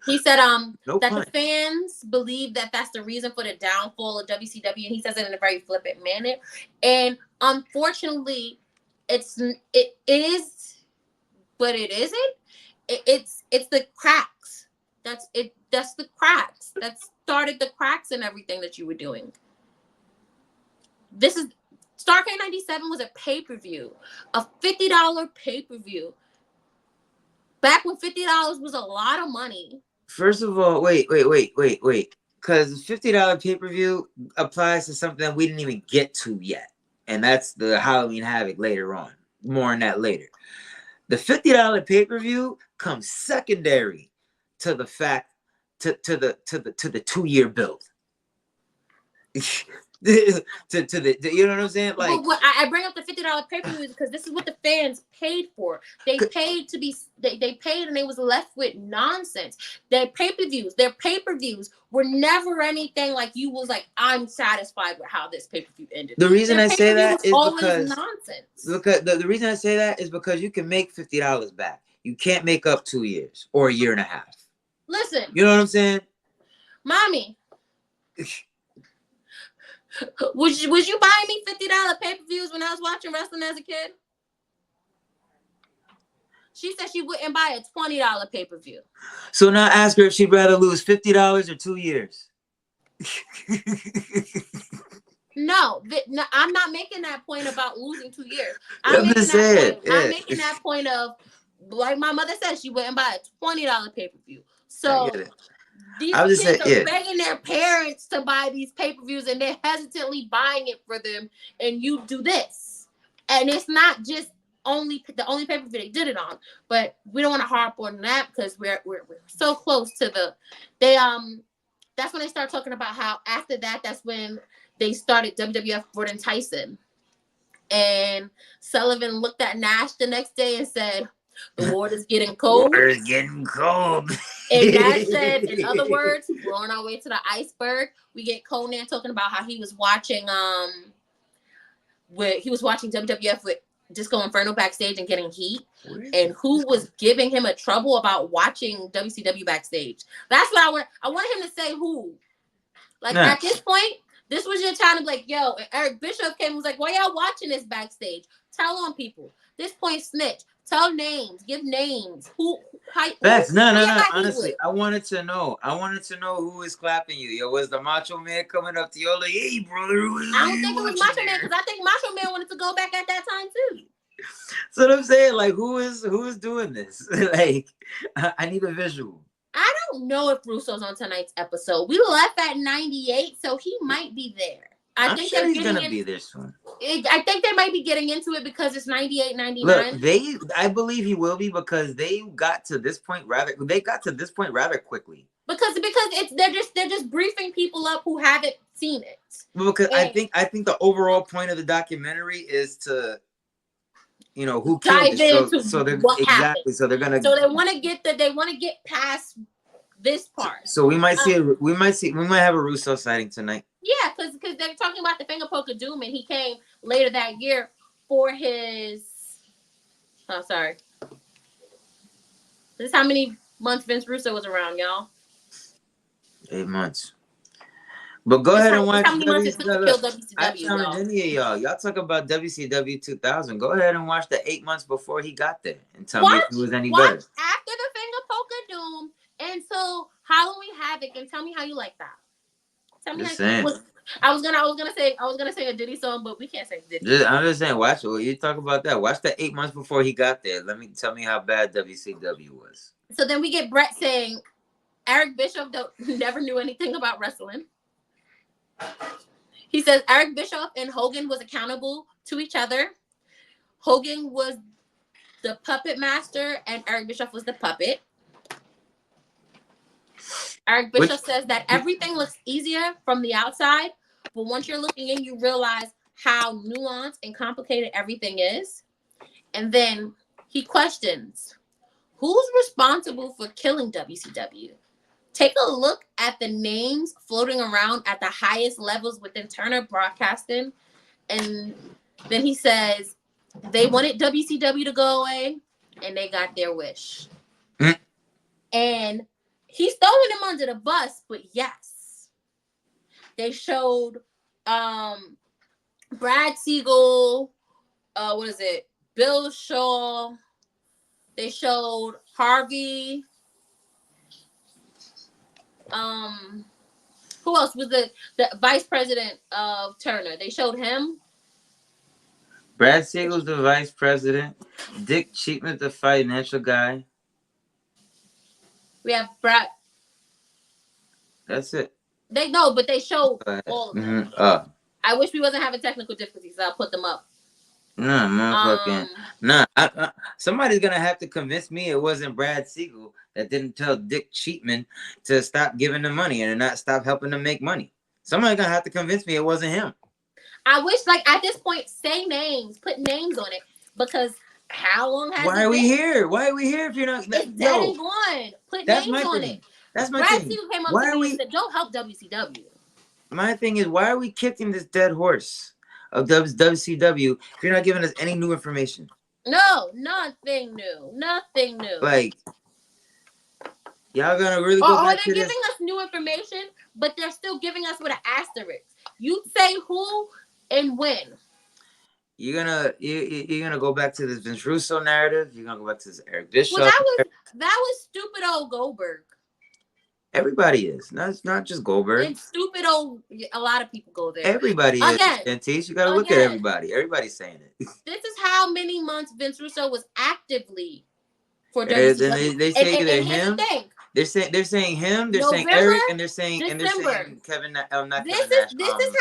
He said no that pun. the fans believe that that's the reason for the downfall of WCW, and he says it in a very flippant manner. And unfortunately, it is, but it isn't. It's the cracks. That's it. That's the cracks that started the cracks and everything that you were doing. This is Starrcade 97 was a pay-per-view, a $50 pay-per-view. Back when $50 was a lot of money. First of all, wait. Because $50 pay-per-view applies to something that we didn't even get to yet. And that's the Halloween Havoc later on. More on that later. The $50 pay-per-view comes secondary to the fact to the 2-year build. to the you know what I'm saying? Like, well, I bring up the $50 pay-per-views because this is what the fans paid for. They paid to be they paid and they was left with nonsense. Their pay-per-views were never anything like you was like, I'm satisfied with how this pay-per-view ended. The reason I say that is because nonsense. The reason I say that is because you can make $50 back. You can't make up 2 years or a year and a half. Listen, you know what I'm saying, mommy. Was you buying me $50 pay-per-views when I was watching wrestling as a kid? She said she wouldn't buy a $20 pay-per-view. So now ask her if she'd rather lose $50 or 2 years. No, I'm not making that point about losing 2 years. I'm making that point of, like my mother said, she wouldn't buy a $20 pay-per-view. So these kids are begging their parents to buy these pay-per-views and they're hesitantly buying it for them, and you do this. And it's not just the only pay-per-view they did it on, but we don't want to harp on that because we're so close to that's when they start talking about how after that's when they started WWF Gordon Tyson. And Sullivan looked at Nash the next day and said, the water's getting cold. Water's getting cold. And Nash said, in other words, we're on our way to the iceberg. We get Conan talking about how he was watching WWF with Disco Inferno backstage and getting heat. And who was giving him a trouble about watching WCW backstage. That's what I want him to say who. Like at this point, this was your time to be like, yo, Eric Bischoff came and was like, why y'all watching this backstage? Tell on people. This point, snitch. Tell names. Give names. Who? Facts. No. Honestly, I wanted to know who is clapping you. Yo, was the Macho Man coming up to you like, hey, brother? I don't think it was Macho Man because I think Macho Man wanted to go back at that time too. So what I'm saying, like, who is doing this? Like, I need a visual. I don't know if Russo's on tonight's episode. We left at 98, so he might be there. I'm sure he's gonna be there soon. I think they might be getting into it because it's 98, 99. Look, I believe he will be because they got to this point rather quickly. Because they're just briefing people up who haven't seen it. Because I think the overall point of the documentary is to, who killed it. So they're exactly. So they're gonna. So they want to get past this part. So we might have a Russo sighting tonight. Yeah, because they're talking about the Finger Poke of Doom, and he came later that year for his. Oh, sorry. This is how many months Vince Russo was around, y'all. 8 months. But go ahead and watch WCW. Y'all talk about WCW 2000. Go ahead and watch the 8 months before he got there and tell me if it was any better. After the Finger Poke of Doom until Halloween Havoc, and tell me how you like that. Tell me I was gonna say a Diddy song, but we can't say Diddy. I'm just saying, watch it. You talk about that. Watch the 8 months before he got there. Tell me how bad WCW was. So then we get Brett saying Eric Bischoff never knew anything about wrestling. He says Eric Bischoff and Hogan was accountable to each other. Hogan was the puppet master and Eric Bischoff was the puppet. Eric Bischoff says that everything looks easier from the outside, but once you're looking in, you realize how nuanced and complicated everything is. And then he questions, who's responsible for killing WCW? Take a look at the names floating around at the highest levels within Turner Broadcasting. And then he says they wanted WCW to go away, and they got their wish. And he's throwing them under the bus, but yes. They showed Brad Siegel, Bill Shaw. They showed Harvey. Who else was the vice president of Turner? They showed him. Brad Siegel's the vice president. Dick Cheatman's the financial guy. We have Brad. That's it. But they showed all of them. Mm-hmm. I wish we wasn't having technical difficulties. I'll put them up. Nah, motherfucking. Somebody's gonna have to convince me it wasn't Brad Siegel that didn't tell Dick Cheatman to stop giving them money and not stop helping them make money. Somebody's gonna have to convince me it wasn't him. I wish, like, at this point, say names, put names on it, because how long has Why are we here? Why are we here if you're not? It's dead and gone. Put names on it. That's my Brad thing. Siegel came up to me and said, "Don't help WCW." My thing is, why are we kicking this dead horse of WCW if you're not giving us any new information? No, nothing new. Nothing new. Like, y'all gonna really go back to this? Or they're giving us new information, but they're still giving us with an asterisk. You say who and when. You're gonna go back to this Vince Russo narrative. You're gonna go back to this Eric Bischoff. Well, that was stupid old Goldberg. Everybody is. Not just Goldberg. And stupid old. A lot of people go there. Everybody is. Dentis, you gotta look at everybody. Everybody's saying it. This is how many months Vince Russo was actively for WCW. They say him. They're saying him. They're saying Eric, and they're saying Kevin. This is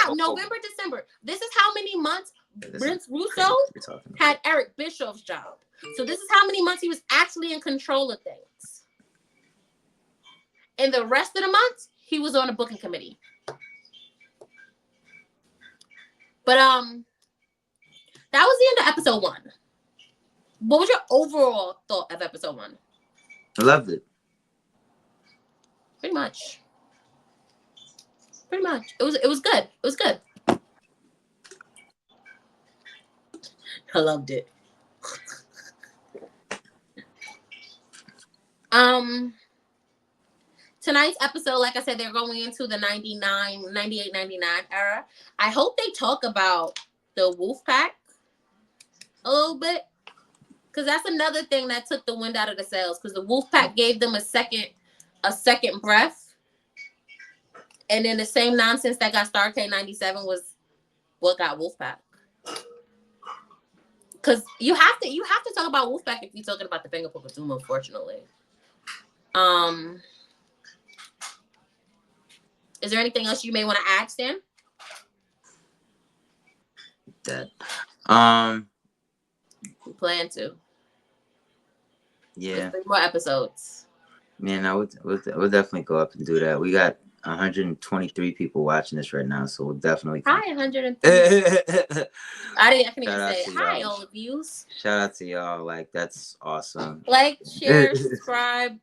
how November, December. This is how many months Vince Russo had Eric Bischoff's job. So this is how many months he was actually in control of things. And the rest of the months, he was on a booking committee. But that was the end of episode 1. What was your overall thought of episode 1? I loved it. Pretty much. It was good. It was good. I loved it. Tonight's episode, like I said, they're going into the 98, 99 era. I hope they talk about the Wolfpack a little bit, because that's another thing that took the wind out of the sails, because the Wolfpack gave them a second breath, and then the same nonsense that got Starrcade 97 was what got Wolfpack. Because you have to talk about Wolfpack if you're talking about the Finger Poker Zoom, unfortunately. Is there anything else you may want to add, Stan? That. We plan to. Yeah. There's 3 more episodes. Man, we'll definitely go up and do that. We got 123 people watching this right now, so we'll definitely. Hi, 103. I couldn't even say hi, all of you. Shout out to y'all. Like, that's awesome. Like, share, subscribe.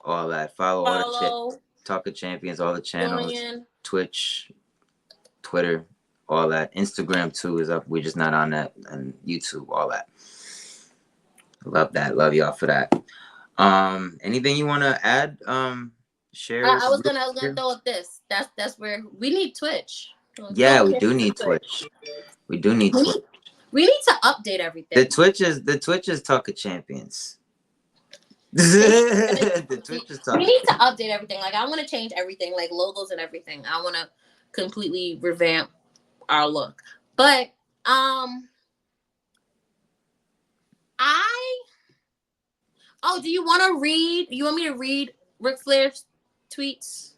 All that. Follow all the Talk of Champions, all the channels. Twitch, Twitter, all that. Instagram too is up. We're just not on that. And YouTube, all that. Love that. Love y'all for that. Anything you want to add? Share. I was gonna throw up this. That's where we need Twitch. Yeah, we do need Twitch. We do need Twitch. We need to update everything. The Twitch is Talk of Champions. The Twitch is Talk. We need to update everything. Like, I want to change everything, like logos and everything. I want to completely revamp our look. But do you want to read? You want me to read Ric Flair's tweets?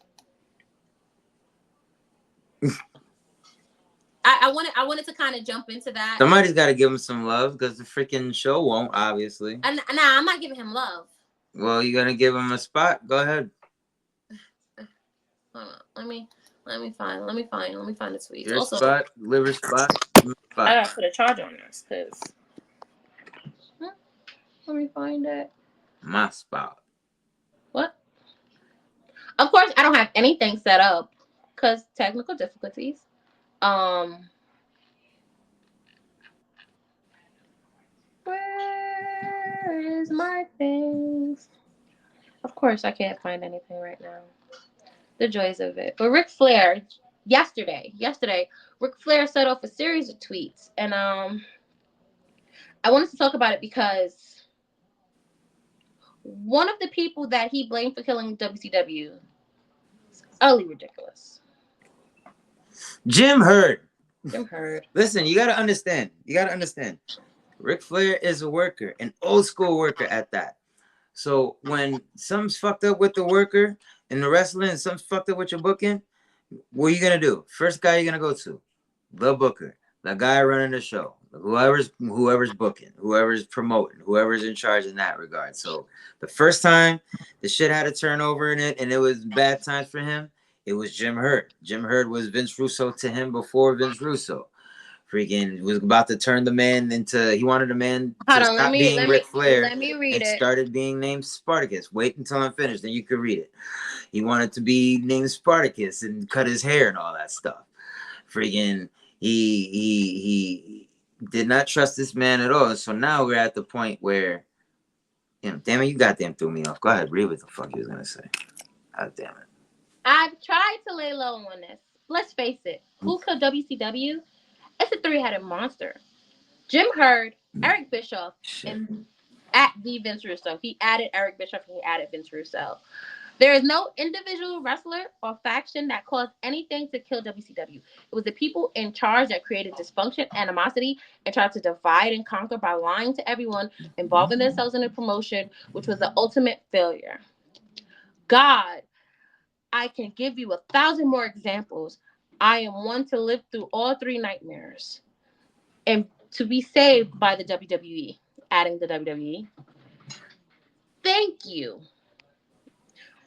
I wanted to kind of jump into that. Somebody's got to give him some love, because the freaking show won't, obviously. Nah, I'm not giving him love. Well, you're gonna give him a spot. Go ahead. Hold on. Let me find the tweet. Your spot, liver spot. I gotta put a charge on this, because. Let me find it. My spot. What? Of course, I don't have anything set up because technical difficulties. Um, where is my things? Of course, I can't find anything right now. The joys of it. But Ric Flair, yesterday, Ric Flair set off a series of tweets, and I wanted to talk about it because one of the people that he blamed for killing WCW is utterly ridiculous. Jim Herd. Jim Herd. Listen, you gotta understand. Ric Flair is a worker, an old school worker at that. So when something's fucked up with the worker in the wrestling and something's fucked up with your booking, what are you gonna do? First guy you're gonna go to, the booker, the guy running the show, whoever's booking, whoever's promoting, whoever's in charge in that regard. So the first time the shit had a turnover in it and it was bad times for him, it was Jim Herd. Jim Herd was Vince Russo to him before Vince Russo. Freaking was about to turn the man into, he wanted the man Hold to on, stop being Ric Flair let me read and it. started being named Spartacus. Wait until I'm finished, then you can read it. He wanted to be named Spartacus and cut his hair and all that stuff. Freaking, he did not trust this man at all. So now we're at the point where, you know, damn it, you goddamn threw me off. Go ahead, read what the fuck you was gonna say. God damn it. I've tried to lay low on this. Let's face it. Who killed WCW? It's a three-headed monster. Jim Herd, Eric Bischoff, Shit. and at the Vince Russo. He added Eric Bischoff and he added Vince Russo. There is no individual wrestler or faction that caused anything to kill WCW. It was the people in charge that created dysfunction, animosity, and tried to divide and conquer by lying to everyone, involving themselves in the promotion, which was the ultimate failure. God, I can give you 1,000 more examples. I am one to live through all three nightmares and to be saved by the WWE, adding the WWE. Thank you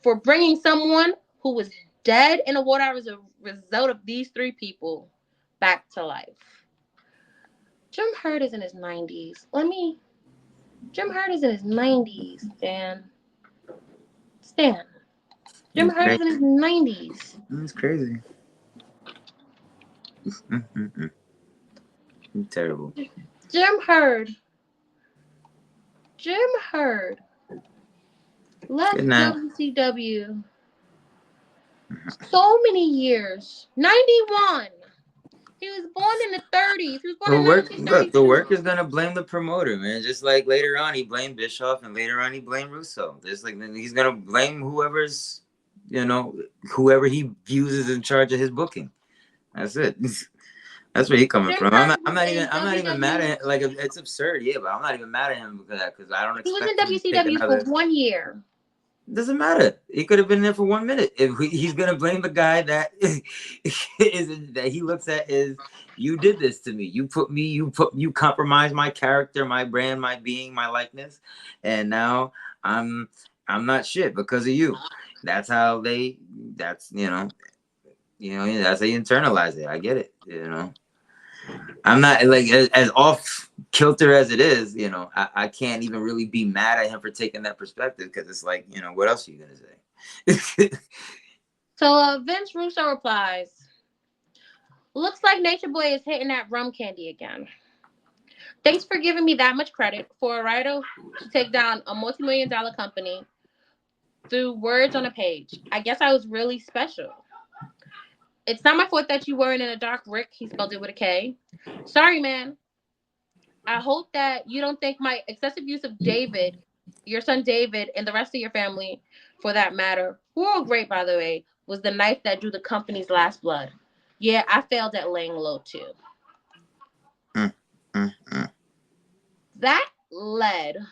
for bringing someone who was dead in the water as a result of these three people back to life. Jim Herd is in his 90s. Jim Herd is in his 90s, Stan. Jim Herd is in his 90s. That's crazy. Terrible. Jim Herd left WCW so many years. 91. He was born in the 30s. He was born in 1932. Look, the worker's gonna blame the promoter, man. Just like later on he blamed Bischoff and later on he blamed Russo. Just like he's gonna blame whoever's, you know, whoever he views as in charge of his booking. That's it. That's where he coming from. I'm not even mad at him. Like, it's absurd, yeah, but I'm not even mad at him because I don't expect. He was in WCW for 1 year. Doesn't matter. He could have been there for 1 minute. If he's gonna blame the guy that that he looks at is, you did this to me. You compromised my character, my brand, my being, my likeness, and now I'm not shit because of you. That's how they. That's that's how you internalize it. I get it. I'm not like as off kilter as it is, I can't even really be mad at him for taking that perspective because it's like, what else are you gonna say? So Vince Russo replies, "Looks like Nature Boy is hitting that rum candy again. Thanks for giving me that much credit for a writer to take down a multi-million-dollar company through words on a page. I guess I was really special. It's not my fault that you weren't in a dark Rick." He spelled it with a K. "Sorry, man. I hope that you don't think my excessive use of David, your son David, and the rest of your family, for that matter, who are all great, by the way, was the knife that drew the company's last blood. Yeah, I failed at laying low, too." That led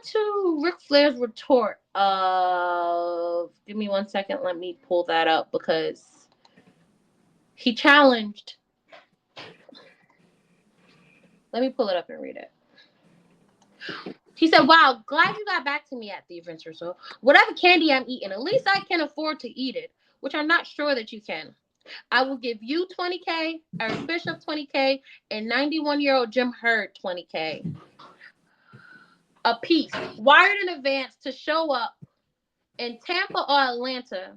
to, Ric Flair's retort of, give me 1 second, let me pull that up because he challenged. Let me pull it up and read it. He said, "Wow, glad you got back to me at the Vince Russo. Whatever candy I'm eating, at least I can afford to eat it, which I'm not sure that you can. I will give you 20K, Eric Bishop 20K, and 91-year-old Jim Herd 20K. a piece wired in advance to show up in Tampa or Atlanta.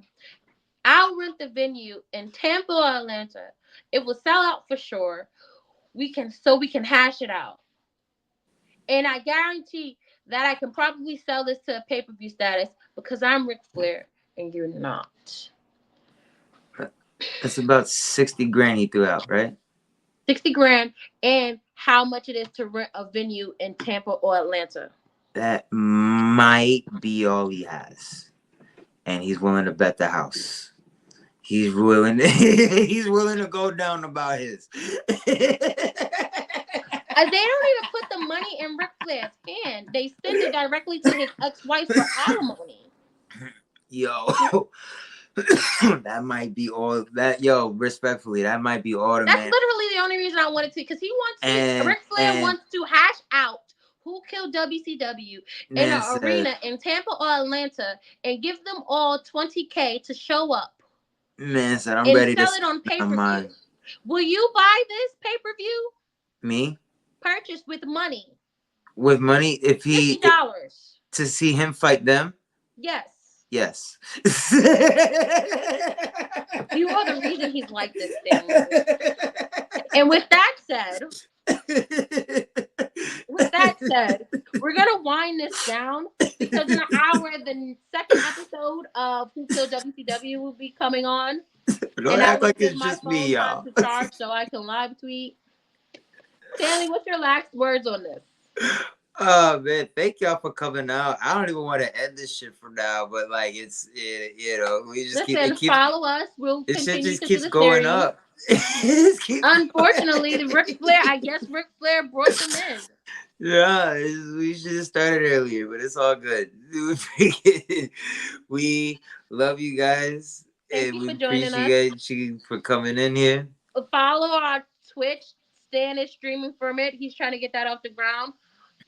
I'll rent the venue in Tampa or Atlanta. It will sell out for sure. We can hash it out. And I guarantee that I can probably sell this to a pay-per-view status because I'm Ric Flair and you're not. That's about 60 grand he threw out, right? 60 grand, and how much it is to rent a venue in Tampa or Atlanta. That might be all he has. And he's willing to bet the house. He's willing to go down about his. They don't even put the money in Ric Flair's hand. They send it directly to his ex-wife for alimony. Yo. That might be all that. Yo, respectfully, that might be all the That's literally the only reason I wanted to, because he wants Ric Flair wants to hash out who killed WCW in an arena in Tampa or Atlanta and give them all $20K to show up. Man said, I'm ready to sell it on pay-per-view. Will you buy this pay-per-view? Me? Purchase with money. With money? If he $50 to see him fight them? Yes. Yes. You are the reason he's like this thing. And with that said, we're gonna wind this down because in an hour the second episode of Who Killed WCW will be coming on. Don't act like it's just me, y'all. To charge so I can live tweet. Stanley, what's your last words on this? Oh man, thank y'all for coming out. I don't even want to end this shit for now, but like we just follow us. This shit just keeps going up. Unfortunately, the Ric Flair, I guess Ric Flair brought them in. Yeah, we should have started earlier, but it's all good. We love you guys. Thank you for joining us. Appreciate you for coming in here. Follow our Twitch. Stan is streaming from it. He's trying to get that off the ground.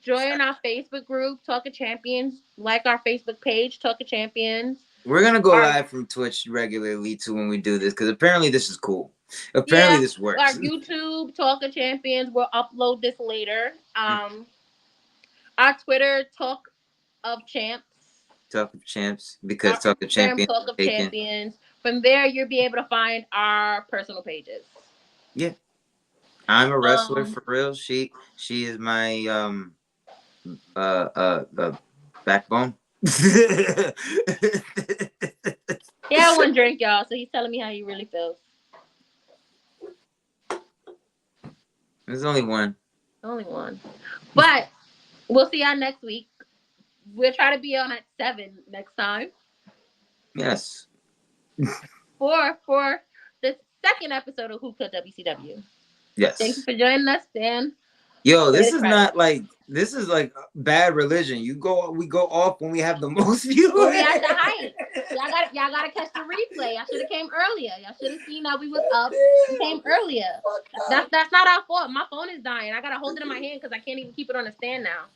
Join our Facebook group, Talk of Champions. Like our Facebook page, Talk of Champions. We're going to go live from Twitch regularly, too, when we do this, because apparently this is cool. Apparently this works. Our YouTube, Talk of Champions, we'll upload this later. Our Twitter, Talk of Champs. Talk of Champs, because Talk of Champions. Talk of Champions. From there, you'll be able to find our personal pages. Yeah. I'm a wrestler for real. She is my backbone. He had one drink, y'all, so he's telling me how he really feels. There's only one. Only one. But we'll see y'all next week. We'll try to be on at 7 next time. Yes. For the second episode of Who Killed WCW. Yes. Thank you for joining us, Dan. Yo, this is like bad religion. We go off when we have the most viewers. Well, we at the height. Y'all gotta catch the replay. Y'all should have came earlier. Y'all should have seen that we was up and came earlier. That's not our fault. My phone is dying. I gotta hold it in my hand because I can't even keep it on the stand now.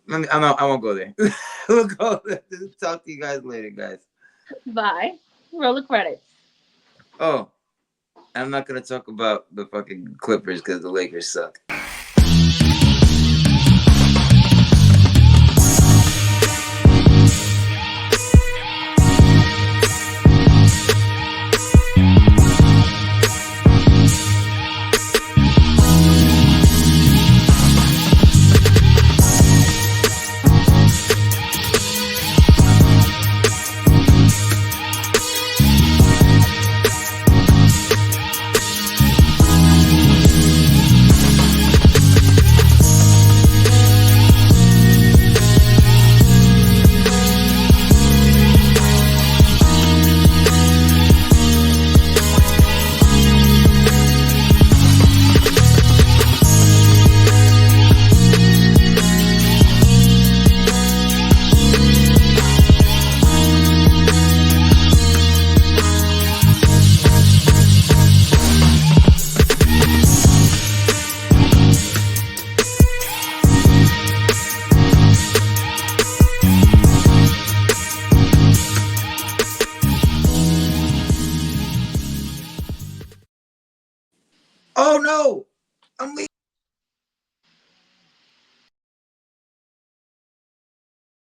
I won't go there. We'll go. Talk to you guys later, guys. Bye. Roll the credits. Oh, I'm not gonna talk about the fucking Clippers because the Lakers suck.